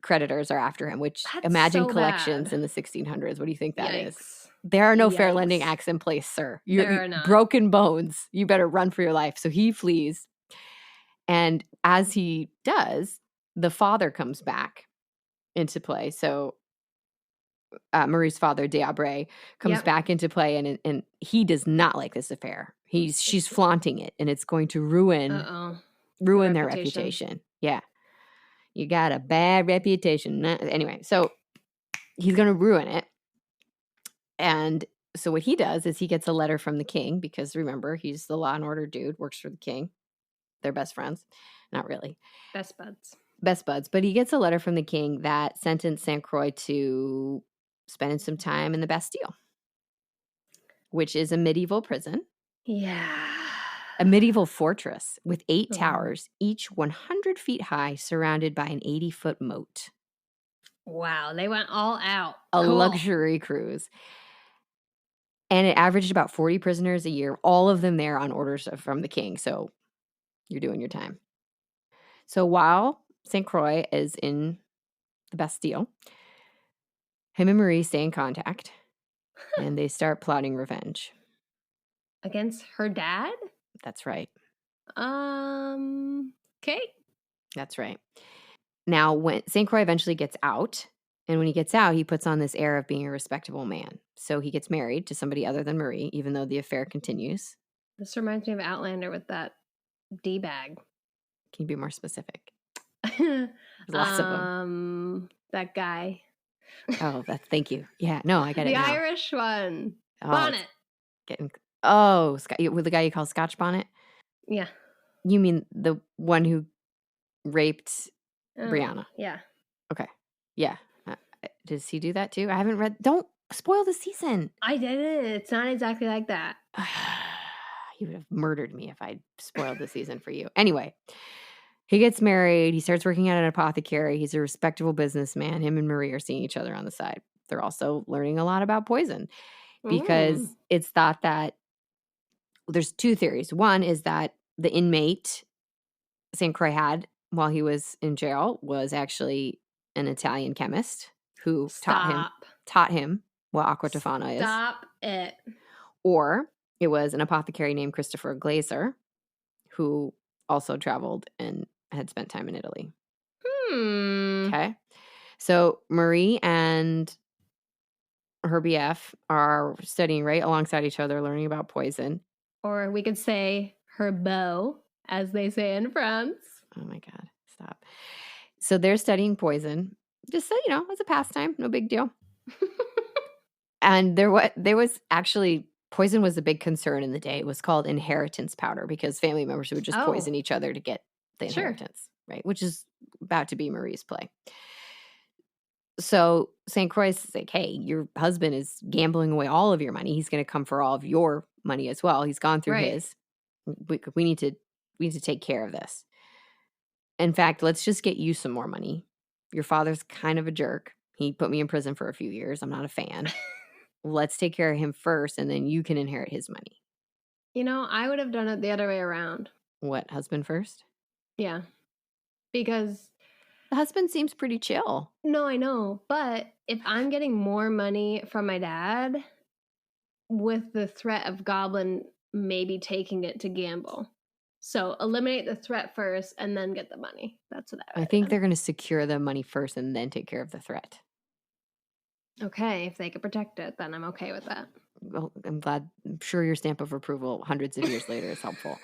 creditors are after him, which imagine collections in the 1600s. What do you think that is? There are no fair lending acts in place, sir. You're broken bones. You better run for your life. So he flees. And as he does, the father comes back into play. So Marie's father, D'Abre, comes back into play, and he does not like this affair. She's flaunting it, and it's going to ruin their reputation. Yeah. You got a bad reputation. Anyway, so he's going to ruin it. And so what he does is he gets a letter from the king, because remember, he's the law and order dude, works for the king. They're best friends. Not really. Best buds. Best buds. But he gets a letter from the king that sentenced Saint Croix to spending some time in the Bastille, which is a medieval prison. Yeah. A medieval fortress with 8 towers, each 100 feet high, surrounded by an 80-foot moat. Wow, they went all out. A luxury cruise. And it averaged about 40 prisoners a year, all of them there on orders from the king. So you're doing your time. So while St. Croix is in the Bastille, him and Marie stay in contact, and they start plotting revenge. Against her dad? That's right. Okay. That's right. Now, when St. Croix eventually gets out, And when he gets out, he puts on this air of being a respectable man. So he gets married to somebody other than Marie, even though the affair continues. This reminds me of Outlander with that D-bag. Can you be more specific? There's lots of them. That guy. Oh, thank you. Yeah, no, I get it The now. Irish one. Oh, Bonnet. The guy you call Scotch Bonnet? Yeah. You mean the one who raped Brianna? Yeah. Okay. Yeah. Does he do that too? I haven't read. Don't spoil the season. I didn't. It's not exactly like that. You would have murdered me if I'd spoiled the season for you. Anyway, he gets married. He starts working at an apothecary. He's a respectable businessman. Him and Marie are seeing each other on the side. They're also learning a lot about poison because it's thought that there's two theories. One is that the inmate St. Croix had while he was in jail was actually an Italian chemist who taught him what Aqua Tofana is. Stop it. Or it was an apothecary named Christopher Glazer who also traveled and had spent time in Italy. Okay. So Marie and her BF are studying right alongside each other, learning about poison. Or we could say her beau, as they say in France. Oh my God, stop. So they're studying poison, just so, as a pastime, no big deal. And there was actually, poison was a big concern in the day. It was called inheritance powder because family members would just poison each other to get the inheritance, right? Which is about to be Marie's play. So St. Croix is like, hey, your husband is gambling away all of your money. He's going to come for all of your money as well. He's gone through his. We need to take care of this. In fact, let's just get you some more money. Your father's kind of a jerk. He put me in prison for a few years. I'm not a fan. Let's take care of him first, and then you can inherit his money. I would have done it the other way around. What, husband first? Yeah. Because the husband seems pretty chill. No, I know. But if I'm getting more money from my dad with the threat of Goblin maybe taking it to gamble. So eliminate the threat first and then get the money. That's what I think they're going to secure the money first and then take care of the threat. Okay. If they could protect it, then I'm okay with that. Well, I'm sure your stamp of approval hundreds of years later is helpful.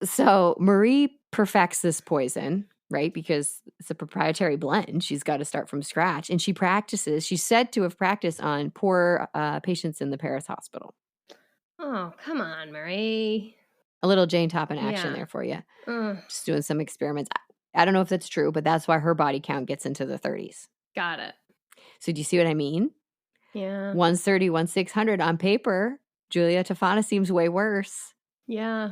So Marie perfects this poison, right? Because it's a proprietary blend. She's got to start from scratch. And she practices. She's said to have practiced on poor patients in the Paris hospital. Oh, come on, Marie. A little Jane Top in action there for you. Just doing some experiments. I don't know if that's true, but that's why her body count gets into the 30s. Got it. So do you see what I mean? Yeah. 130, 600 on paper. Julia Tofana seems way worse. Yeah.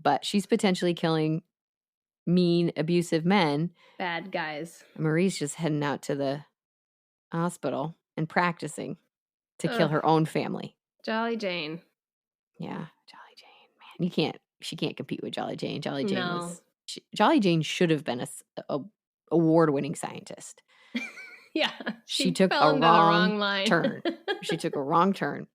But she's potentially killing mean, abusive men. Bad guys. Marie's just heading out to the hospital and practicing to kill her own family. Jolly Jane. Yeah, Jolly Jane. Man, she can't compete with Jolly Jane. Jolly Jane should have been a award-winning scientist. Yeah. She took a wrong turn. She took a wrong turn.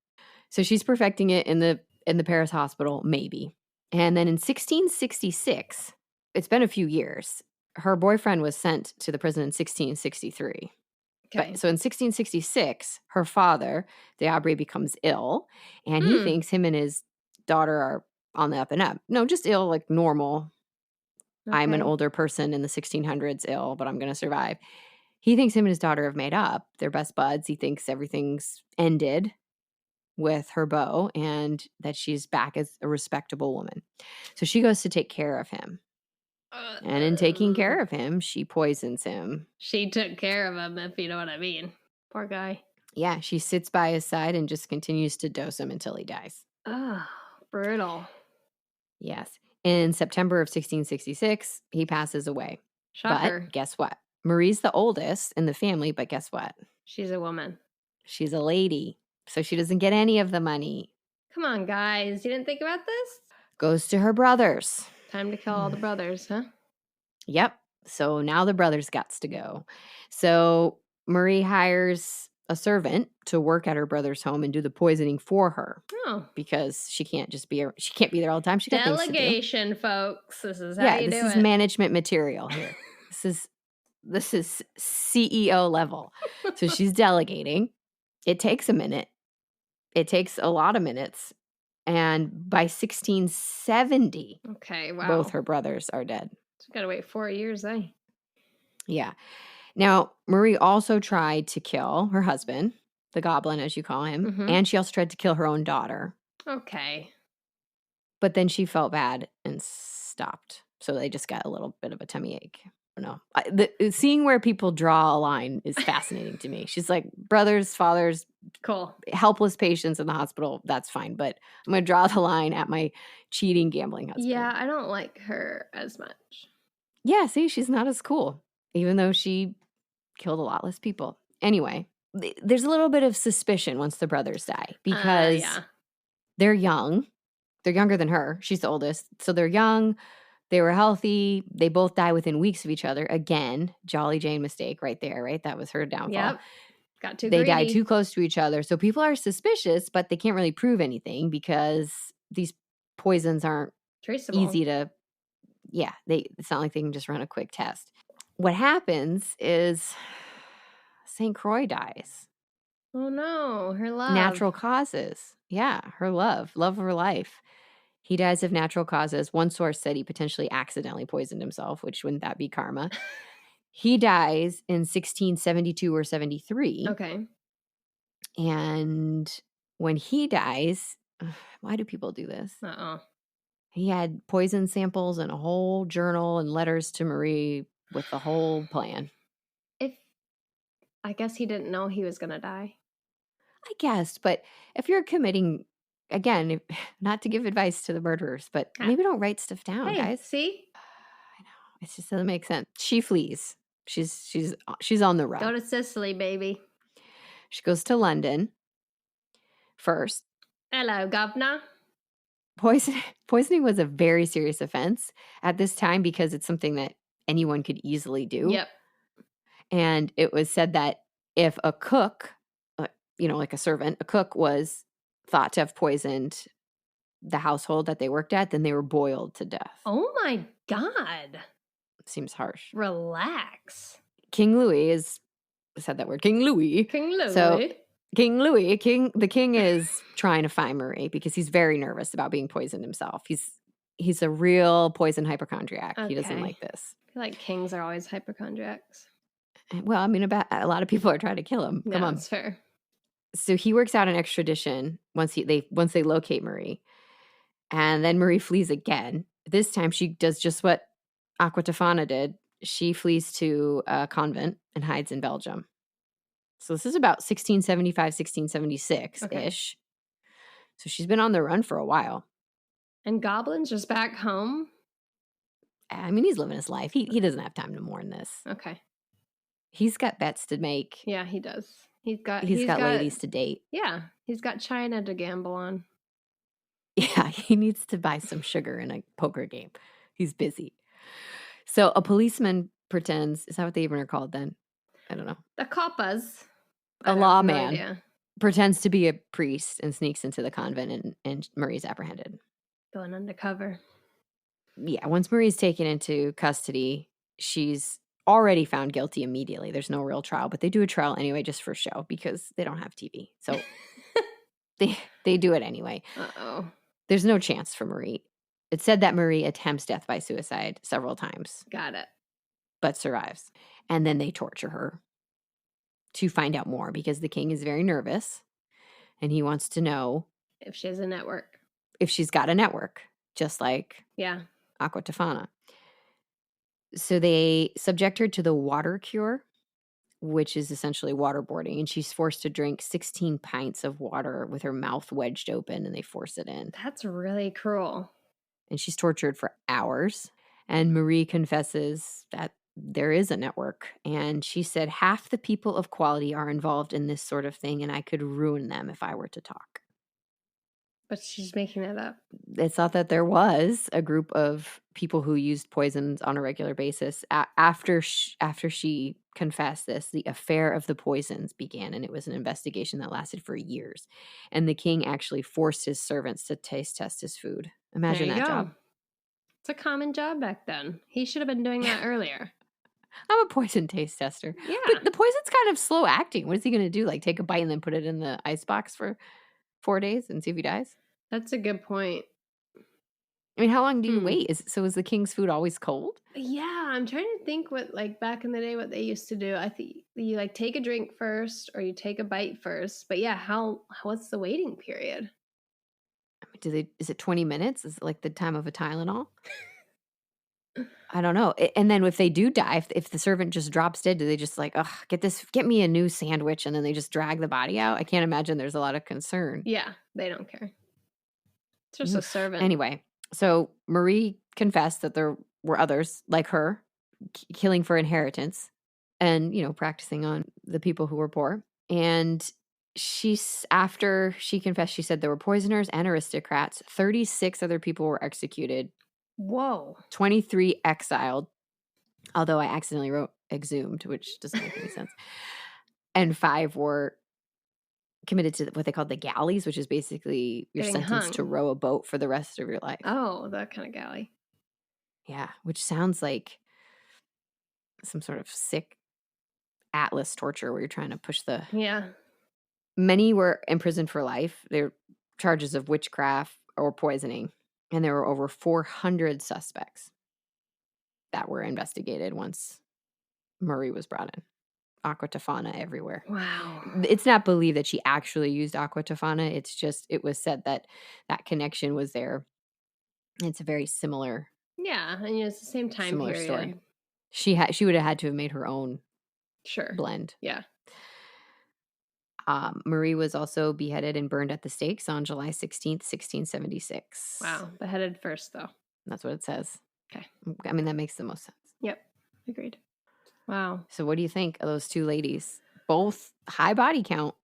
So she's perfecting it in the Paris hospital, maybe. And then in 1666, it's been a few years, her boyfriend was sent to the prison in 1663. Okay. But, so in 1666, her father, D'Aubry, becomes ill, and he thinks him and his daughter are on the up and up. No, just ill, like normal. Okay. I'm an older person in the 1600s ill, but I'm going to survive. He thinks him and his daughter have made up. They're best buds. He thinks everything's ended with her beau and that she's back as a respectable woman. So she goes to take care of him. And in taking care of him, she poisons him. She took care of him, if you know what I mean. Poor guy. Yeah, she sits by his side and just continues to dose him until he dies. Oh, brutal. Yes. In September of 1666, he passes away. Shocker. But guess what? Marie's the oldest in the family, but guess what? She's a woman. She's a lady. So she doesn't get any of the money. Come on, guys. You didn't think about this? Goes to her brothers. Time to kill all the brothers, huh? Yep. So now the brothers gots to go. So Marie hires a servant to work at her brother's home and do the poisoning for her. Oh. Because she can't be there all the time. She got delegation, things to do. Folks. This is how you do it. This is management material here. This is This is CEO level. So she's delegating. It takes a minute. It takes a lot of minutes. And by 1670, Okay, wow. both her brothers are dead. So gotta wait 4 years, eh? Yeah. Now, Marie also tried to kill her husband, the goblin, as you call him, and she also tried to kill her own daughter. Okay. But then she felt bad and stopped. So they just got a little bit of a tummy ache. No, seeing where people draw a line is fascinating to me. She's like, brothers, fathers, Cool. helpless patients in the hospital, that's fine. But I'm going to draw the line at my cheating, gambling husband. Yeah, I don't like her as much. Yeah, see, she's not as cool, even though she killed a lot less people. Anyway, there's a little bit of suspicion once the brothers die because they're young. They're younger than her. She's the oldest. So they're young. They were healthy. They both die within weeks of each other. Again, Jolly Jane mistake right there, right? That was her downfall. Yep. Got too They greedy. died too close to each other. So people are suspicious, but they can't really prove anything because these poisons aren't traceable. easy to, it's not like they can just run a quick test. What happens is St. Croix dies. Oh no, her love. Natural causes. Yeah, her love of her life. He dies of natural causes. One source said he potentially accidentally poisoned himself, which wouldn't that be karma? He dies in 1672 or 73. Okay. And when he dies, why do people do this? Uh-oh. He had poison samples and a whole journal and letters to Marie with the whole plan. I guess he didn't know he was going to die. I guess, but if you're committing, again, not to give advice to the murderers, but maybe don't write stuff down, guys. See? I know. It just doesn't make sense. She flees. She's on the run. Go to Sicily, baby. She goes to London first. Hello, governor. Poisoning was a very serious offense at this time because it's something that anyone could easily do. Yep. And it was said that if a cook, like a servant, a cook was thought to have poisoned the household that they worked at, then they were boiled to death. Oh my God. Seems harsh. Relax. King Louis said that word. King Louis. So King Louis, the king is trying to find Marie because he's very nervous about being poisoned himself. He's a real poison hypochondriac. Okay. He doesn't like this. I feel like kings are always hypochondriacs. Well, I mean, a lot of people are trying to kill him. Come on. That's fair. So he works out an extradition once they locate Marie. And then Marie flees again. This time she does just what Aqua Tofana did. She flees to a convent and hides in Belgium. So this is about 1675, 1676-ish. Okay. So she's been on the run for a while. And Goblin's just back home? I mean, he's living his life. He doesn't have time to mourn this. Okay. He's got bets to make. Yeah, he does. He's got ladies to date. Yeah, he's got China to gamble on. Yeah, he needs to buy some sugar in a poker game. He's busy. So a policeman pretends, is that what they even are called then? I don't know. The coppers. A lawman pretends to be a priest and sneaks into the convent and Marie's apprehended. Going undercover. Yeah, once Marie's taken into custody, she's already found guilty immediately. There's no real trial, but they do a trial anyway just for show because they don't have TV. So they do it anyway. Uh-oh. There's no chance for Marie. It said that Marie attempts death by suicide several times. Got it. But survives. And then they torture her to find out more because the king is very nervous and he wants to know if she has a network. If she's got a network, just like Aqua Tofana. So they subject her to the water cure, which is essentially waterboarding, and she's forced to drink 16 pints of water with her mouth wedged open, and they force it in. That's really cruel. And she's tortured for hours. And Marie confesses that there is a network. And she said, half the people of quality are involved in this sort of thing, and I could ruin them if I were to talk. But she's making that up. It's thought that there was a group of people who used poisons on a regular basis. After she confessed this, the affair of the poisons began, and it was an investigation that lasted for years. And the king actually forced his servants to taste test his food. Imagine that job. It's a common job back then. He should have been doing that earlier. I'm a poison taste tester. Yeah, But the poison's kind of slow acting. What is he gonna do? Like, take a bite and then put it in the ice box for 4 days and see if he dies? that's a good point. I mean, how long do you Hmm. wait? Is the king's food always cold? Yeah, I'm trying to think what like back in the day what they used to do. I think you like take a drink first or you take a bite first. But yeah, what's the waiting period? I mean, is it 20 minutes? Is it like the time of a Tylenol? I don't know. And then if they do die, if the servant just drops dead, do they just like, "Ugh, get me a new sandwich," and then they just drag the body out? I can't imagine there's a lot of concern. Yeah, they don't care. It's just a Oof. servant. Anyway, so Marie confessed that there were others like her killing for inheritance and, practicing on the people who were poor. And after she confessed, she said there were poisoners and aristocrats. 36 other people were executed, Whoa. 23 exiled, although I accidentally wrote exhumed, which doesn't make any sense. And 5 were committed to what they called the galleys, which is basically you're Getting sentenced to hung. row a boat for the rest of your life. Oh, that kind of galley. Yeah, which sounds like some sort of sick Atlas torture where you're trying to push the. Yeah. Many were imprisoned for life. They're charges of witchcraft or poisoning, and there were over 400 suspects that were investigated once Marie was brought in. Aqua Tofana everywhere. Wow. It's not believed that she actually used Aqua Tofana. It's just it was said that that connection was there. It's a very similar Yeah, and it's the same time story. period. She would have had to have made her own Sure. blend. Yeah. Marie was also beheaded and burned at the stakes on July 16th, 1676. Wow. Beheaded first, though. That's what it says. Okay. I mean, that makes the most sense. Yep. Agreed. Wow. So what do you think of those 2 ladies? Both high body count.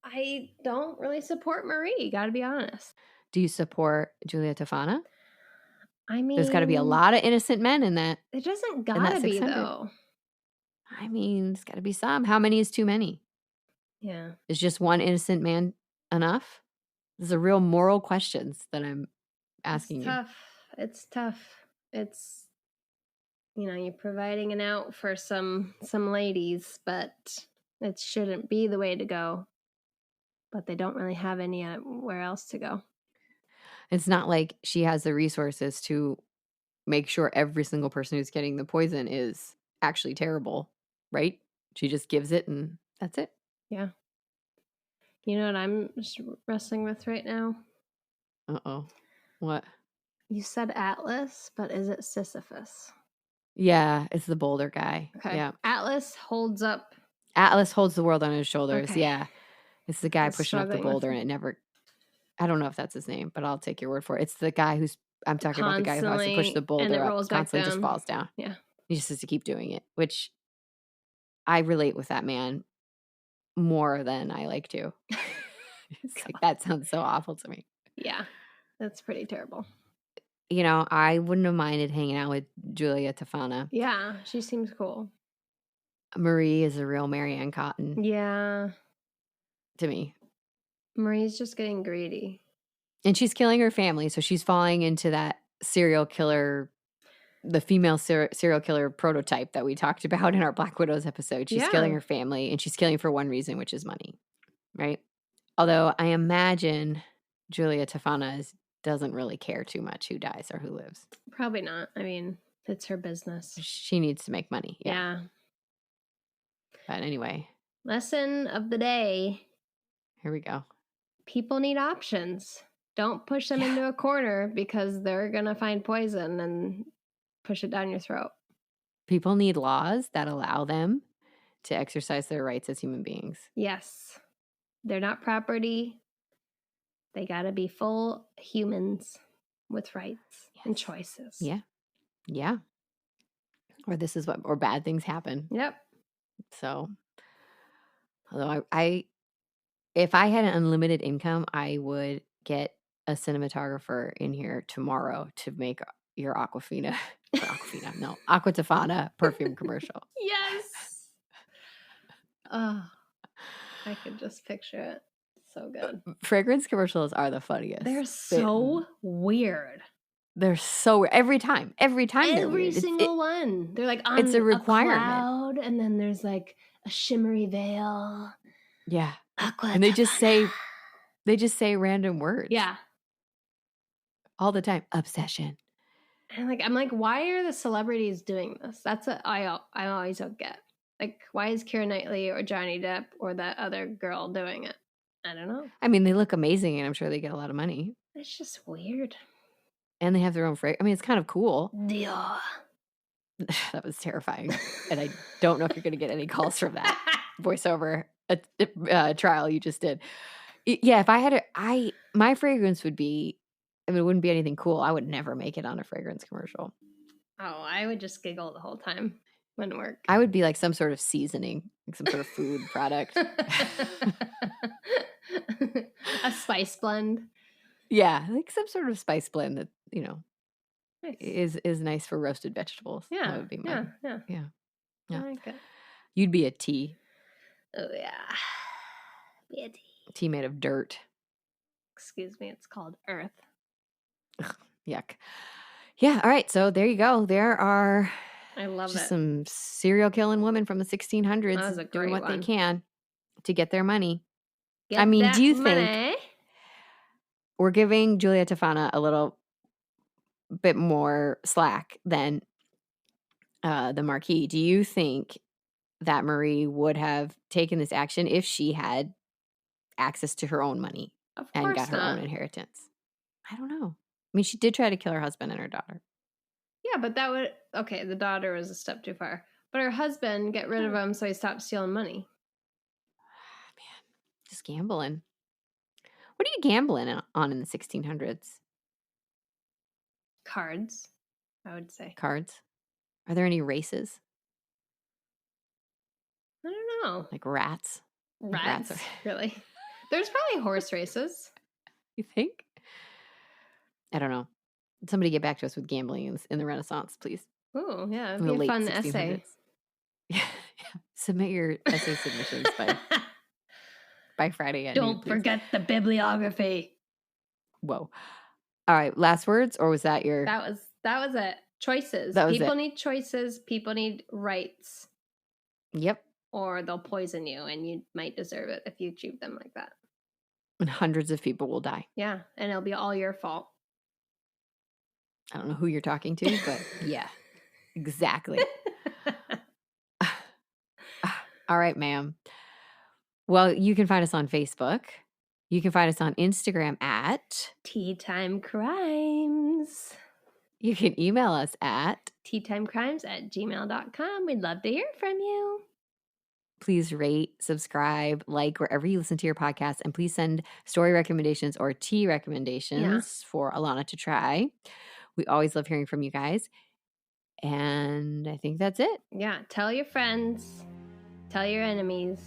I don't really support Marie, gotta be honest. Do you support Julia Tofana? I mean, There's got to be a lot of innocent men in that. it doesn't in that gotta be, 600. though. I mean, there's got to be some. How many is too many? Yeah. Is just one innocent man enough? These are real moral questions that I'm asking you. It's tough. It's you're providing an out for some ladies, but it shouldn't be the way to go. But they don't really have anywhere else to go. It's not like she has the resources to make sure every single person who's getting the poison is actually terrible, right? She just gives it and that's it. Yeah. You know what I'm just wrestling with right now? Uh-oh. What? You said Atlas, but is it Sisyphus? Yeah, it's the boulder guy. Okay. Yeah. Atlas holds up. Atlas holds the world on his shoulders. Okay. Yeah. It's the guy I'm pushing up the struggling with boulder and it never, I don't know if that's his name, but I'll take your word for it. It's the guy I'm talking about the guy who has to push the and it boulder up, rolls back constantly just down. falls down. Yeah. He just has to keep doing it, which I relate with that man more than I like to. It's like, that sounds so awful to me. Yeah. That's pretty terrible. I wouldn't have minded hanging out with Julia Tofana. Yeah, she seems cool. Marie is a real Mary Ann Cotton Yeah. to me. Marie's just getting greedy. And she's killing her family, so she's falling into that serial killer, the female serial killer prototype that we talked about in our Black Widows episode. She's killing her family, and she's killing for one reason, which is money, right? Although I imagine Julia Tofana doesn't really care too much who dies or who lives. Probably not. I mean, it's her business. She needs to make money. Yeah. But anyway. Lesson of the day. Here we go. People need options. Don't push them into a corner because they're going to find poison and push it down your throat. People need laws that allow them to exercise their rights as human beings. Yes. They're not property. They got to be full humans with rights and choices. Yeah. Yeah. Or bad things happen. Yep. So, although if I had an unlimited income, I would get a cinematographer in here tomorrow to make your Aqua Tofana perfume commercial. Yes. Oh, I could just picture it. So good. Fragrance commercials are the funniest. They're so weird. They're so every time they're Every weird. single one. They're like on It's a a requirement. cloud, and then there's like a shimmery veil. Yeah. Aqua And they just Tofana. say random words. Yeah. All the time. Obsession. And I'm like, why are the celebrities doing this? That's what I always don't get. Like, why is Keira Knightley or Johnny Depp or that other girl doing it? I don't know. I mean, they look amazing, and I'm sure they get a lot of money. It's just weird. And they have their own fragrance. I mean, it's kind of cool. Dior. That was terrifying. And I don't know if you're going to get any calls from that voiceover trial you just did. Yeah, if I had my fragrance would be, I mean, it wouldn't be anything cool. I would never make it on a fragrance commercial. Oh, I would just giggle the whole time. Wouldn't work. I would be like some sort of seasoning, like some sort of food product. A spice blend. Yeah, like some sort of spice blend that, Nice. is nice for roasted vegetables. Yeah. That would be mine. Yeah. Yeah. I like it. You'd be a tea. Oh, yeah. Be a tea. Tea made of dirt. Excuse me, it's called Earth. Ugh, yuck. Yeah, all right. So there you go. There are I love just it. some serial killing women from the 1600s That was a doing great what they one. can to get their money. Get I mean, that do you money. think we're giving Julia Tofana a little bit more slack than the Marquis? Do you think that Marie would have taken this action if she had access to her own money Of and course got her own not. inheritance? I don't know. I mean, she did try to kill her husband and her daughter. Yeah, but that would okay. The daughter was a step too far, but her husband get rid of him so he stopped stealing money. Man, just gambling. What are you gambling on in the 1600s? Cards, I would say. Cards? Are there any races? I don't know. Like rats? Rats, really? There's probably horse races. You think? I don't know. Somebody get back to us with gambling in the Renaissance, please. Oh, yeah. It'd In the be a late fun 1600s. essay. Yeah. Submit your essay submissions by Friday at noon, Don't please. forget the bibliography. Whoa. All right. Last words, or was that your... That was it. Choices. That was People it. need choices. People need rights. Yep. Or they'll poison you, and you might deserve it if you treat them like that. And hundreds of people will die. Yeah, and it'll be all your fault. I don't know who you're talking to, but yeah, exactly. All right, ma'am. Well, you can find us on Facebook. You can find us on Instagram at Tea Time Crimes. You can email us at teatimecrimes@gmail.com. We'd love to hear from you. Please rate, subscribe, like wherever you listen to your podcast, and please send story recommendations or tea recommendations for Alana to try. We always love hearing from you guys. And I think that's it. Yeah, tell your friends, tell your enemies,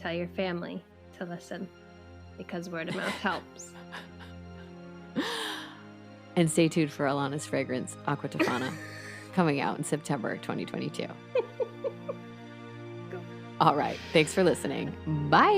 tell your family to listen, because word of mouth helps. And stay tuned for Alana's fragrance, Aqua Tofana, coming out in September 2022. All right. Thanks for listening. Bye.